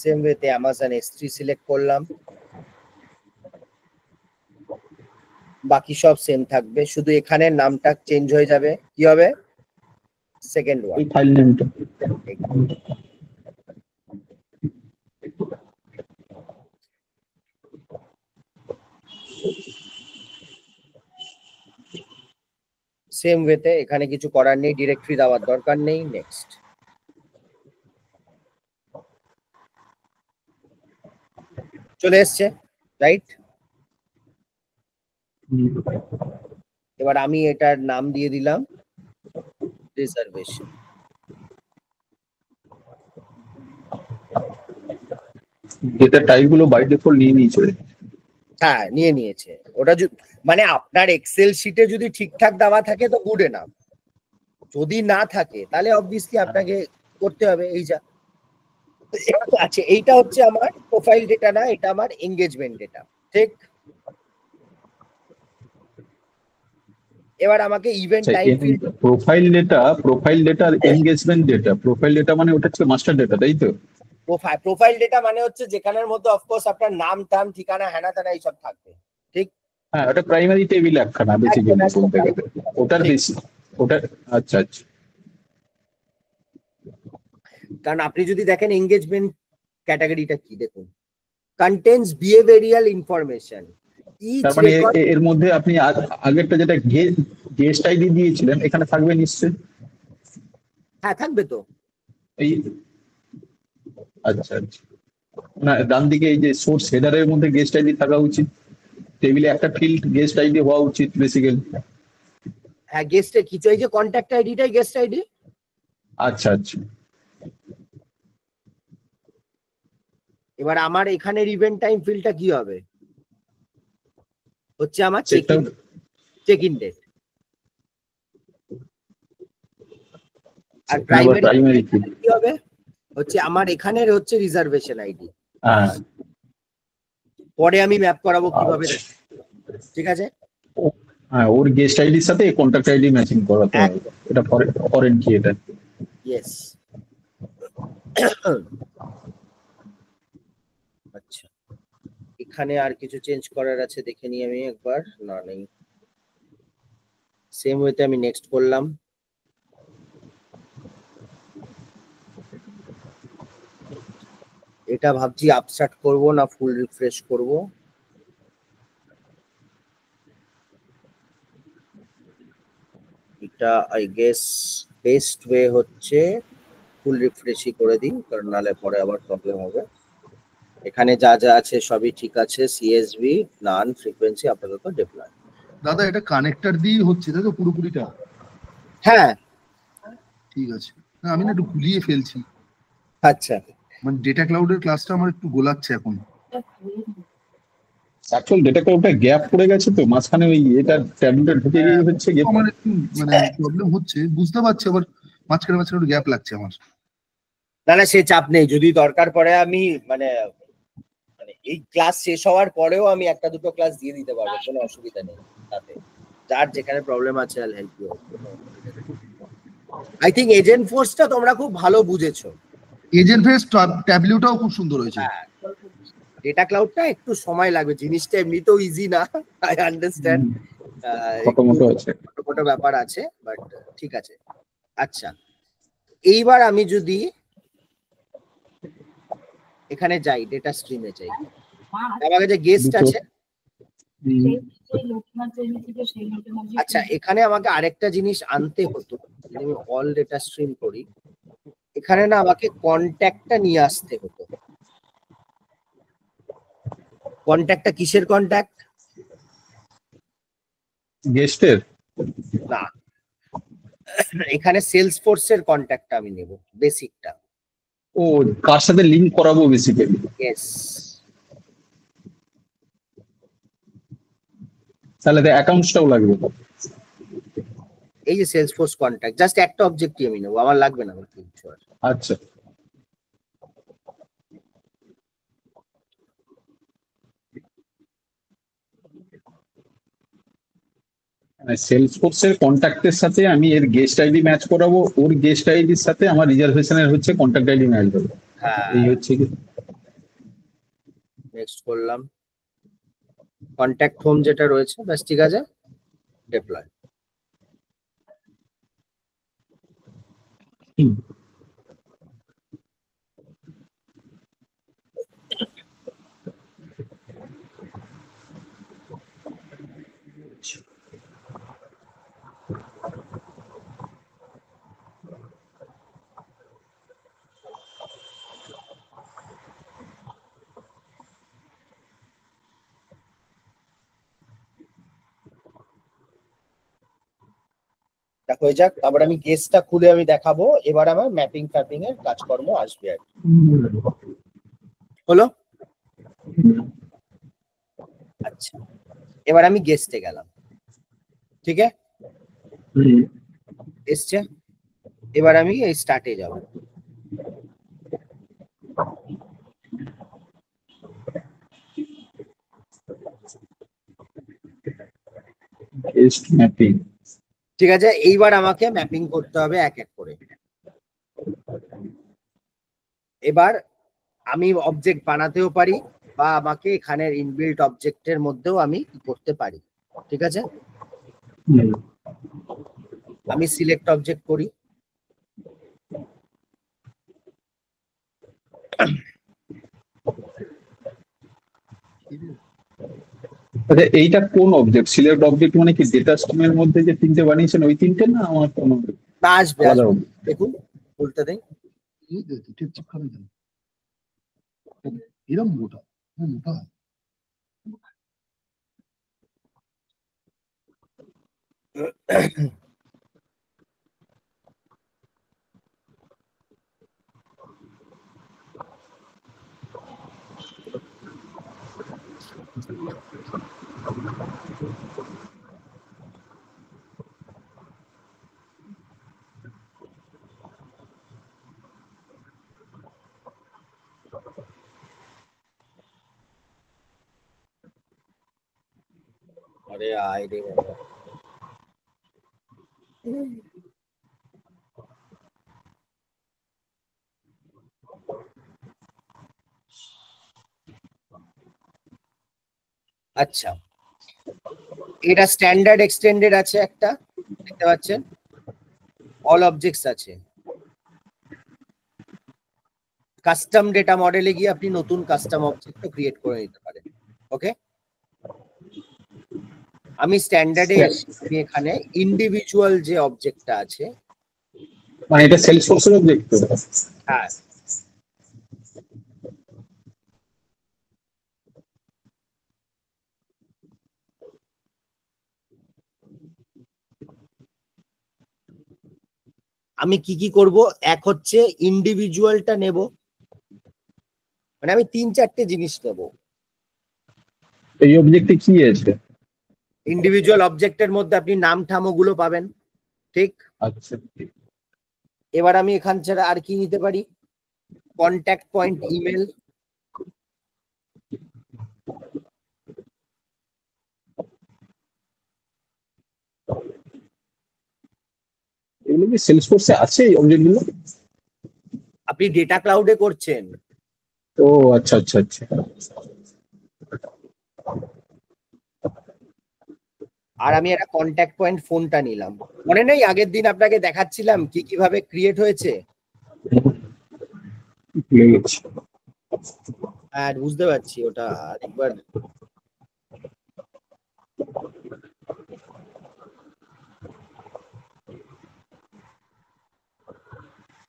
সেম ওয়েতে অ্যামাজন S3 সিলেক্ট করলাম, বাকি সব সেম থাকবে, শুধু এখানে নামটা চেঞ্জ হয়ে যাবে। কি হবে? Second one. এই ফাইল নেমটা সেম ওয়েতে এখানে কিছু করার নেই, ডিরেক্টরি দেওয়ার দরকার নেই। নেক্সট। চলে এসছে, রাইট? এবার আমি এটার নাম দিয়ে দিলাম রিজার্ভেশন। ডেটা টাইপ গুলো বাই ডিফল্ট নিয়ে নিয়েছে। হ্যাঁ, নিয়ে নিয়েছে। ওটা মানে আপনার এক্সেল শিটে যদি ঠিকঠাক দেওয়া থাকে তো গুড এনাফ, যদি না থাকে তাহলে অবভিয়াসলি আপনাকে করতে হবে। এই যা আছে, এইটা হচ্ছে আমার প্রোফাইল ডেটা না, এটা আমার এঙ্গেজমেন্ট ডেটা, ঠিক? এবার আমাকে event time field profile data আর এনগেজমেন্ট ডেটা। প্রোফাইল ডেটা মানে ওটা হচ্ছে মাস্টার ডেটা, তাই তো? প্রোফাইল ডেটা মানে হচ্ছে যেখানের মধ্যে অফকোর্স আপনার নাম টাম ঠিকানা হ্যানা ত্যানা এইসব থাকবে, ঠিক? হ্যাঁ, ওটা প্রাইমারি টেবিল একখানা বেসিক্যালি বলতে গেলে। ওটার বেশি ওটা। আচ্ছা আচ্ছা। কারণ আপনি যদি দেখেন এঙ্গেজমেন্ট ক্যাটাগরিটা কি, দেখুন, কন্টেন্স বিহেভিয়ারিয়াল ইনফরমেশন। তার মানে এর মধ্যে আপনি আগেরটা যেটা গেস্ট আইডি দিয়েছিলেন এখানে থাকবে নিশ্চয়ই। হ্যাঁ, থাকবে তো। এই আচ্ছা আচ্ছা, না ডান দিকে এই যে সোর্স হেডারের মধ্যে গেস্ট আইডি থাকা উচিত, টেবিলে একটা ফিল্ড গেস্ট আইডি হওয়া উচিত বেসিক্যালি। হ্যাঁ, গেস্টের কিছু, এই যে কন্ট্যাক্ট আইডিটাই গেস্ট আইডি। আচ্ছা আচ্ছা। এবার আমার এখানের ইভেন্ট টাইম ফিল্ডটা কি হবে? হচ্ছে আমার চেক ইন ডেট। আর প্রাইমারি কি হবে? হচ্ছে আমার এখানের হচ্ছে রিজার্ভেশন আইডি। পরে আমি ম্যাপ করাবো কিভাবে, ঠিক আছে? হ্যাঁ, ওর গেস্ট আইডির সাথে কন্ট্যাক্ট আইডি ম্যাচিং করাতে হবে। এটা ফরেন কি এটা? ইয়েস। আচ্ছা, এখানে আর কিছু চেঞ্জ করার আছে দেখে নিই আমি একবার। না, নেই। সেম ওয়েতে আমি নেক্সট করলাম। এটা ভাবছি আপস্টার্ট করব না ফুল রিফ্রেশ করব। এটা আই গেস বেস্ট ওয়ে হচ্ছে ফুল রিফ্রেশই করে দিই, কারণ নালে পরে আবার প্রবলেম হবে। এখানে যা যা আছে সবই ঠিক আছে। সিএসভি নান ফ্রিকোয়েন্সি আপাতত ডিপ্লয়। দাদা এটা কানেক্টর দিয়ে হচ্ছে তাই তো পুরোপুরিটা? হ্যাঁ, ঠিক আছে। না আমি না একটু গুলিয়ে ফেলছি, আচ্ছা। মানে ডেটা ক্লাউডের ক্লাসটা আমার একটু গোলাচ্ছে এখন। অ্যাকচুয়াল ডেটা ক্লাউডটা গ্যাপ পড়ে গেছে তো মাঝখানে, ওই এটা ট্যাবলেটে ঢুকে গিয়ে হচ্ছে গ্যাপ। আমার একটু মানে প্রবলেম হচ্ছে, বুঝতে পারছি, আবার মাঝখানে একটু গ্যাপ লাগছে আমার। না না, সে চাপ নেই। যদি দরকার পড়ে আমি মানে এই ক্লাস শেষ হওয়ার পরেও আমি একটা দুটো ক্লাস দিয়ে দিতে পারবো, কোনো অসুবিধা নেই তাতে। যার যেখানে প্রবলেম আছে I help you. I think agent ফোর্সটা তোমরা খুব ভালো বুঝেছো। এজেন্ট ফেস ট্যাবলিউটাও খুব সুন্দর হয়েছে। ডেটা ক্লাউডটা একটু সময় লাগবে, জিনিসটা এমনিতেও ইজি না, আই আন্ডারস্ট্যান্ড। ছোট ব্যাপার আছে, বাট ঠিক আছে। আচ্ছা, এইবার আমি যদি এখানে যাই, ডেটা স্ট্রিমে যাই, আমার কাছে গেস্ট আছে। আচ্ছা, এখানে আমাকে আরেকটা জিনিস আনতে হতো, আমি অল ডেটা স্ট্রিম করি, এখানে না আমাকে কন্ট্যাক্টটা নিয়ে আসতে হতো। কন্ট্যাক্টটা কিসের কন্ট্যাক্ট? গেস্টের না, এখানে সেলস ফোর্সের কন্ট্যাক্টটা আমি নেব, বেসিকটা। ও কার সাথে লিংক করাবো বেসিক্যালি। ইয়েস, তাহলে অ্যাকাউন্টসটাও লাগবে তো। এই যে সেলসফোর্স কন্ট্যাক্ট, জাস্ট একটা অবজেক্টই আমি নেবো, আমার লাগবে না কিছু আর। আচ্ছা, সেলসফোর্স এর কন্ট্যাক্টের সাথে আমি এর গেস্ট আইডি ম্যাচ করাবো, ওর গেস্ট আইডির সাথে আমার রিজার্ভেশনের হচ্ছে কন্ট্যাক্ট আইডি ম্যাচ করবো। হ্যাঁ, এই হচ্ছে কি। নেক্সট করলাম, কন্ট্যাক্ট হোম যেটা রয়েছে, ব্যাস ঠিক আছে, ডিপ্লয়। দেখো হয়ে যাক, তারপর আমি গেস্টটা খুলে আমি দেখাবো, এবার আমার ম্যাপিং ফ্যাপিং এর কাজকর্ম আসবে আর কি। হলো? আচ্ছা, এবার আমি গেস্টে গেলাম, ঠিক আছে, এসছে, এবার আমি এই স্টার্টে যাব। গেস্ট ম্যাপিং, ঠিক আছে, এইবার আমাকে ম্যাপিং করতে হবে এক এক করে। এবার আমি অবজেক্ট বানাতেও পারি, বা আমাকে এখানের ইনবিল্ট অবজেক্টের মধ্যেও আমি কি করতে পারি, ঠিক আছে। আমি সিলেক্ট অবজেক্ট করি, আচ্ছা এইটা কোন অবজেক্ট? সিলেক্ট অবজেক্ট মানে কি ডেটা স্ট্রিমের মধ্যে যে তিনটে বানিয়েছেন ওই তিনটে, না আমার কোনো না আসবে আলাদা আসবে। object? দেখুন বলতে দেন, টিপ চিপ খাবে কেন? এরম মোটা, মোটা। আরে আয় রে বাবা। আচ্ছা, এটা স্ট্যান্ডার্ড এক্সটেন্ডেড আছে একটা, দেখতে পাচ্ছেন, অল অবজেক্টস আছে। কাস্টম ডেটা মডেলে গিয়ে আপনি নতুন কাস্টম অবজেক্ট ক্রিয়েট করে নিতে পারেন। ওকে, আমি স্ট্যান্ডার্ডে এখানে ইন্ডিভিজুয়াল যে অবজেক্টটা আছে, মানে এটা সেলসফোর্সের অবজেক্ট। হ্যাঁ, আমি কি কি করব, এক হচ্ছে ইন্ডিভিজুয়ালটা নেব, মানে আমি 3-4টে জিনিস নেব। এই অবজেক্টে কি আছে? ইন্ডিভিজুয়াল অবজেক্টের মধ্যে আপনি নাম ঠাম ওগুলো পাবেন, ঠিক। আচ্ছা, এবার আমি এখান ছাড়া আর কি নিতে পারি, কন্ট্যাক্ট পয়েন্ট, ইমেল, এগুলো কি সেলসফোর্সে আছে এই অবজেক্টগুলো? আপনি ডেটা ক্লাউডে করছেন। ও আচ্ছা আচ্ছা আচ্ছা। আর আমি একটা কন্ট্যাক্ট পয়েন্ট ফোনটা নিলাম, মনে নেই আগের দিন আপনাকে দেখাচ্ছিলাম কি কিভাবে ক্রিয়েট হয়েছে? হ্যাঁ বুঝতে পারছি, ওটা একবার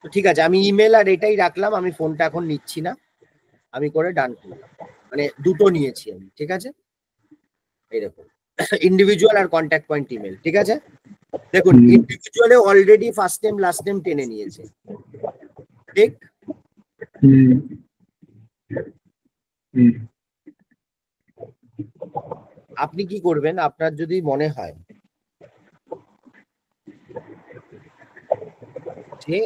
ঠিক আছে, আমি ইমেল আর এটাই রাখলাম, আমি ফোনটা এখন নিচ্ছি না, আমি করে ডান করলাম, মানে দুটো নিয়েছি আমি, ঠিক আছে। এই দেখুন ইন্ডিভিজুয়াল আর কন্ট্যাক্ট পয়েন্ট ইমেল, ঠিক আছে। দেখুন ইন্ডিভিজুয়ালে already first name last name টেনে নিয়েছে, ঠিক। হুম হুম আপনি কি করবেন, আপনার যদি মনে হয় যে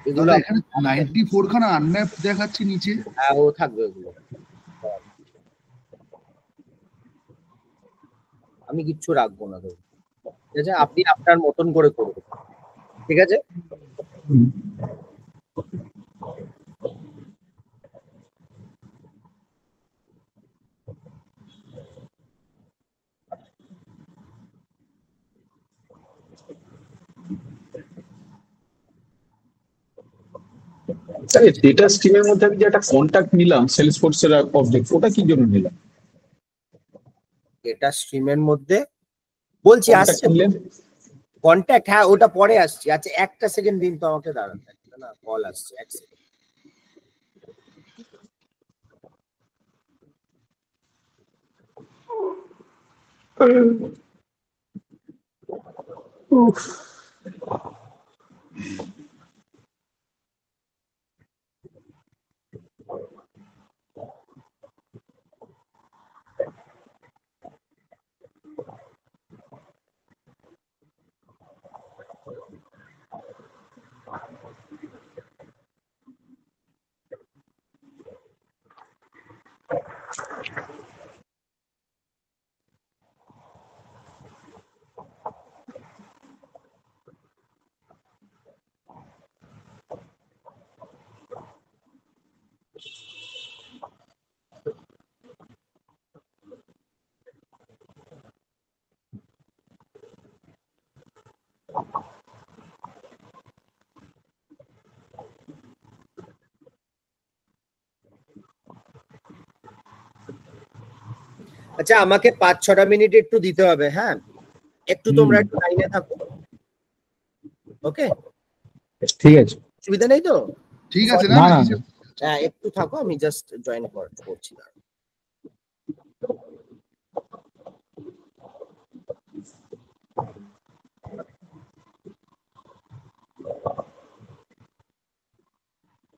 এগুলো দাদা এখানে 94 খানা আনম্যাপড দেখাচ্ছে নিচে। হ্যাঁ, ও থাকবে ওগুলো, আমি কিচ্ছু রাখবো না ধরুন, ঠিক আছে, আপনি আপনার মতন করে করবেন, ঠিক আছে। হুম। আরে ডেটা স্ট্রিমের মধ্যে আমি যে একটা কন্টাক্ট নিলাম সেলসফোর্স এর অবজেক্ট, ওটা কি জন্য নিলাম? এটা স্ট্রিমের মধ্যে বলছি কন্টাক্ট আসছে তো নিলেন? কন্ট্যাক্ট, হ্যাঁ ওটা পরে আসছি। আচ্ছা একটা সেকেন্ড দিন তো আমাকে, দাঁড়ান, একটা না কল আসছে, এক সেকেন্ড। উফ। আচ্ছা আমাকে 5-6টা মিনিট একটু দিতে হবে, হ্যাঁ একটু তোমরা একটু লাইনে থাকো, ওকে, ঠিক আছে। সুবিধা নেই তো? ঠিক আছে না না না না কিছু। না। হ্যাঁ একটু থাকো, আমি জাস্ট জয়েন করছি না।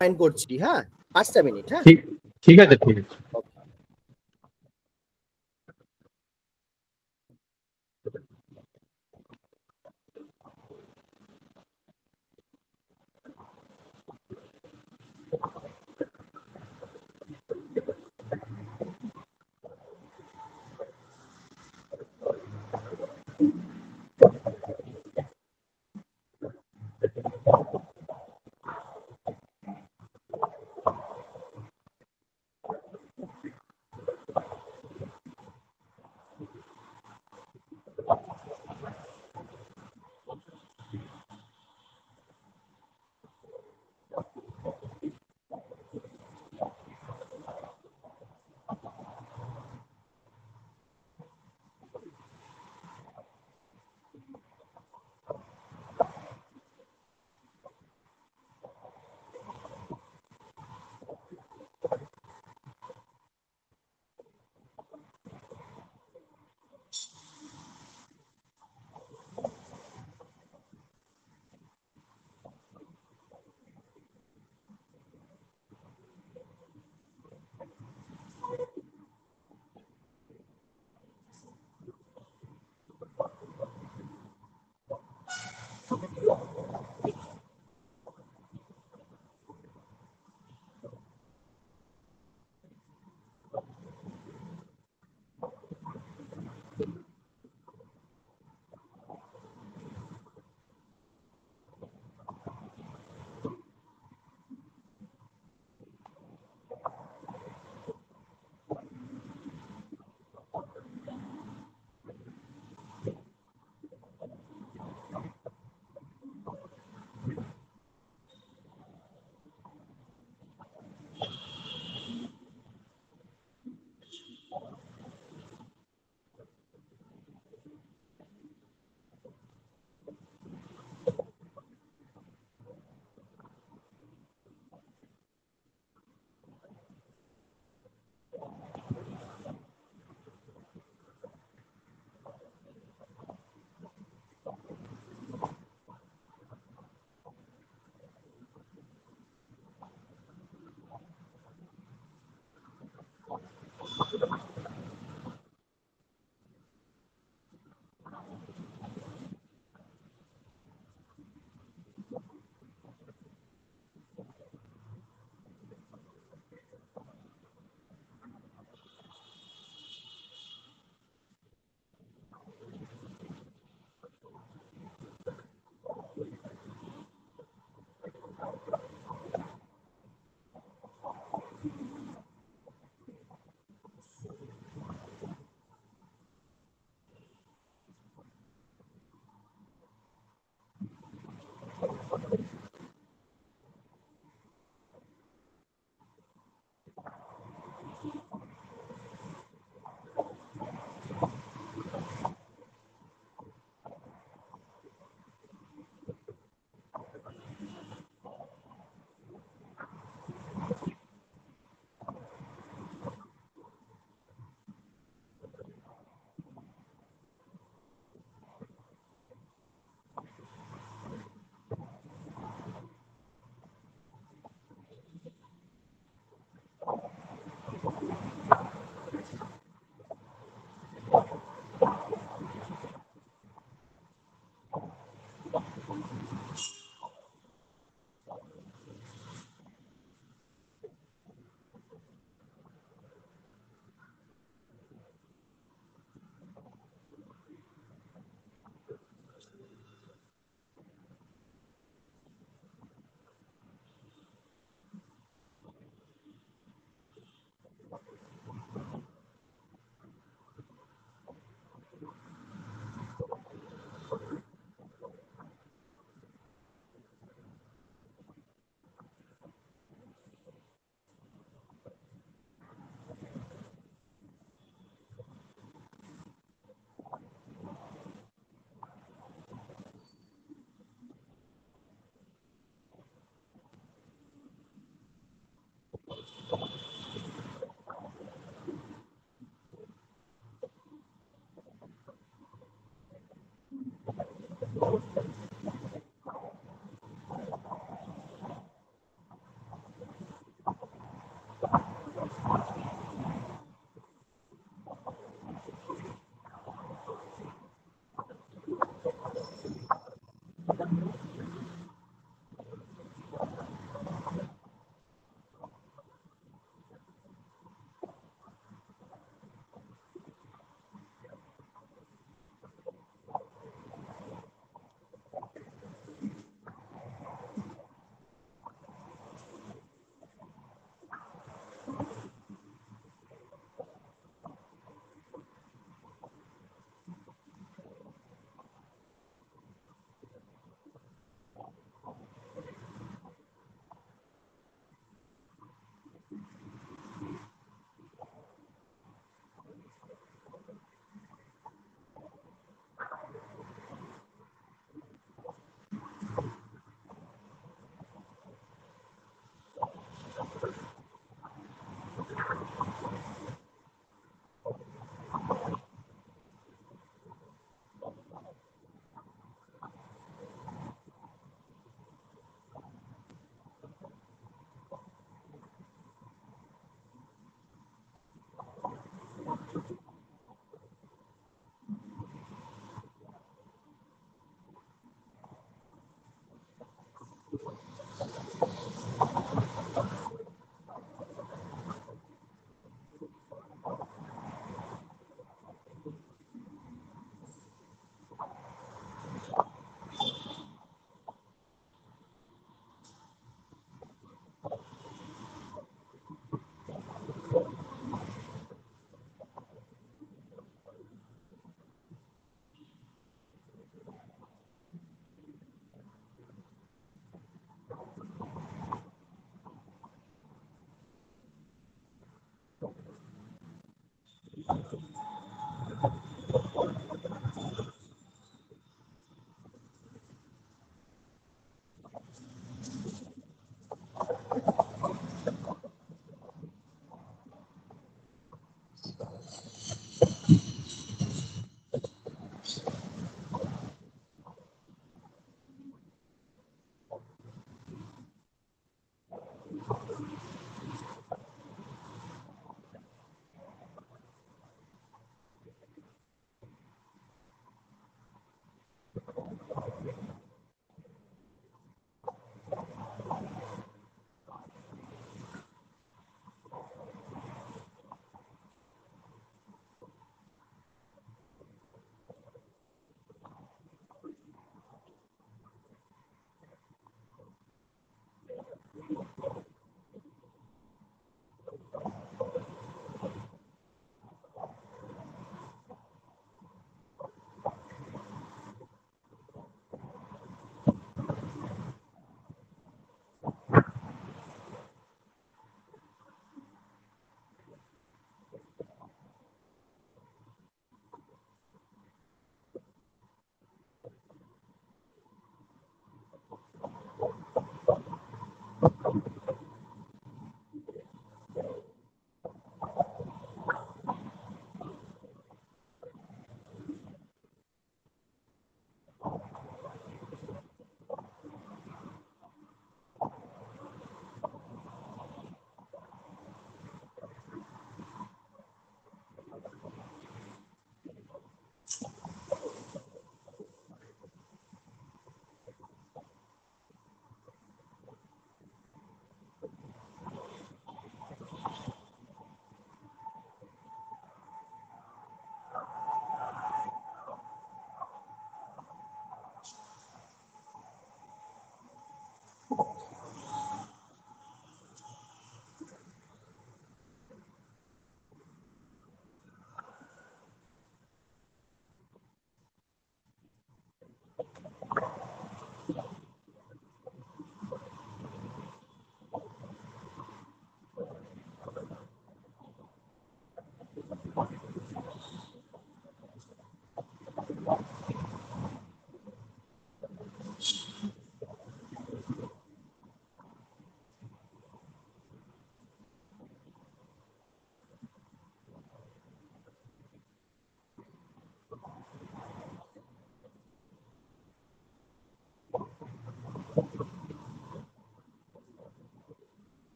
জয়েন করছি, হ্যাঁ 5টা মিনিট, হ্যাঁ। ঠিক ঠিক আছে ঠিক আছে। Okay.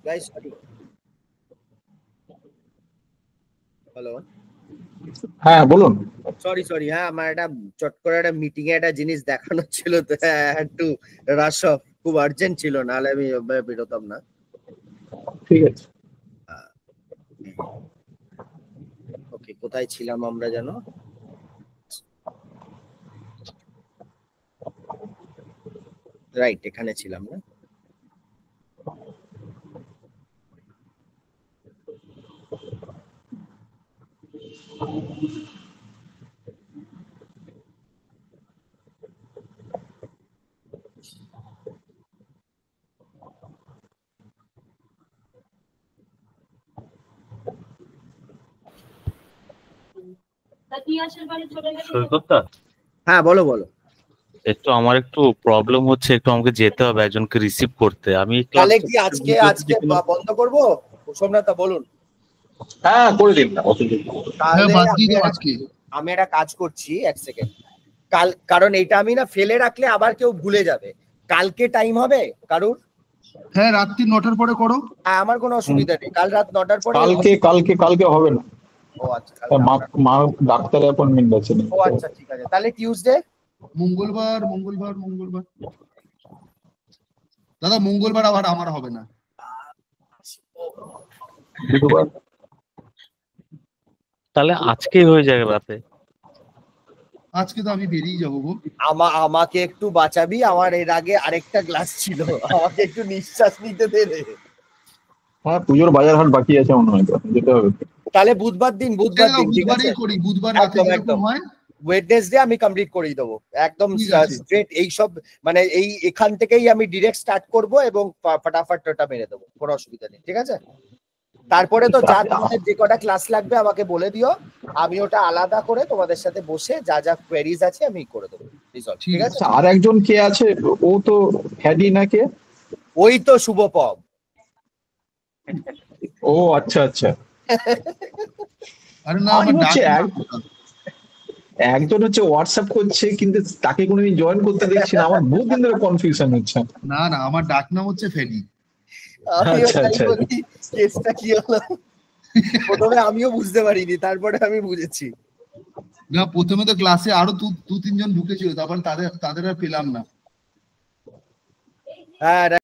গাইস হ্যালো হ্যাঁ বলুন। সরি হ্যাঁ আমার একটা চট করে একটা মিটিং এ একটা জিনিস দেখানোর ছিল, তো একটু রাশ অফ, খুব আর্জেন্ট ছিল, নাহলে আমি বেরোতাম না। ঠিক আছে। ওকে, কোথায় ছিলাম আমরা জানো? রাইট, এখানে ছিলাম না? সৈকতদা, হ্যাঁ বলো বলো। একটু আমার একটু প্রবলেম হচ্ছে, একটু আমাকে যেতে হবে একজনকে রিসিভ করতে। আমি তাহলে কি আজকে বন্ধ করবো? সোমনাথ বলুন। হ্যাঁ করে দিন না, অসুবিধা নেই। হ্যাঁ, তাহলে বাদ দিয়ে দাও আজকে। আমি একটা কাজ করছি, এক সেকেন্ড। কারণ এটা আমি না ফেলে রাখলে আবার কেউ ভুলে যাবে। কালকে টাইম হবে কারুর? হ্যাঁ, রাত্রি 9টার পরে করো। আমার কোনো অসুবিধা নেই, কাল রাত 9টার পরে। কালকে হবে না। ও আচ্ছা, কালকে মা ডাক্তারের অ্যাপয়েন্টমেন্ট আছে। ও আচ্ছা ঠিক আছে, তাহলে টিউসডে। মঙ্গলবার। দাদা মঙ্গলবার আবার আমার হবে না। বুধবার। তাহলে আজকেই হয়ে যাবে রাতে। আজকে তো আমি বেরিয়ে যাবো গো। আমাকে একটু বাঁচাবি, আমার এর আগে আরেকটা ক্লাস ছিল, আমাকে একটু নিঃশ্বাস নিতে দে রে। হ্যাঁ, পুজোর বাজার হাট বাকি আছে মনে হয়, যেতে হবে। তাহলে বুধবার দিন ঠিক আছে? বুধবারই করি, বুধবার রাতে যেরকম হয়। ওয়েডনেসডে আমি কমপ্লিট করেই দেবো একদম স্ট্রেট। এই সব মানে এখান থেকেই আমি ডিরেক্ট স্টার্ট করব এবং ফটাফট ওটা মেরে দেবো, কোনো অসুবিধা নেই, ঠিক আছে? তারপরে তো যা তোমাদের যে কটা ক্লাস লাগবে আমাকে বলে দিও, আমি ওটা আলাদা করে তোমাদের সাথে বসে যা যা কোয়েরিজ আছে আমি করে দেবো, ঠিক আছে? আর একজন কে আছে, ও তো হ্যাডি না কে? ওই তো শুভপব। ও আচ্ছা। আরে না, আমার একজন হচ্ছে হোয়াটসঅ্যাপ করছে কিন্তু তাকে কোনোদিন জয়েন করতে দেখছি না, আমার বহুত দিন ধরে কনফিউশন হচ্ছে। না, আমার ডাক নাম হচ্ছে ফেডি। কেসটা কি হলো প্রথমে আমিও বুঝতে পারিনি, তারপরে আমি বুঝেছি। না, প্রথমে তো ক্লাসে আরো দু তিনজন ঢুকেছিল, তারপর তাদের আর পেলাম না। হ্যাঁ।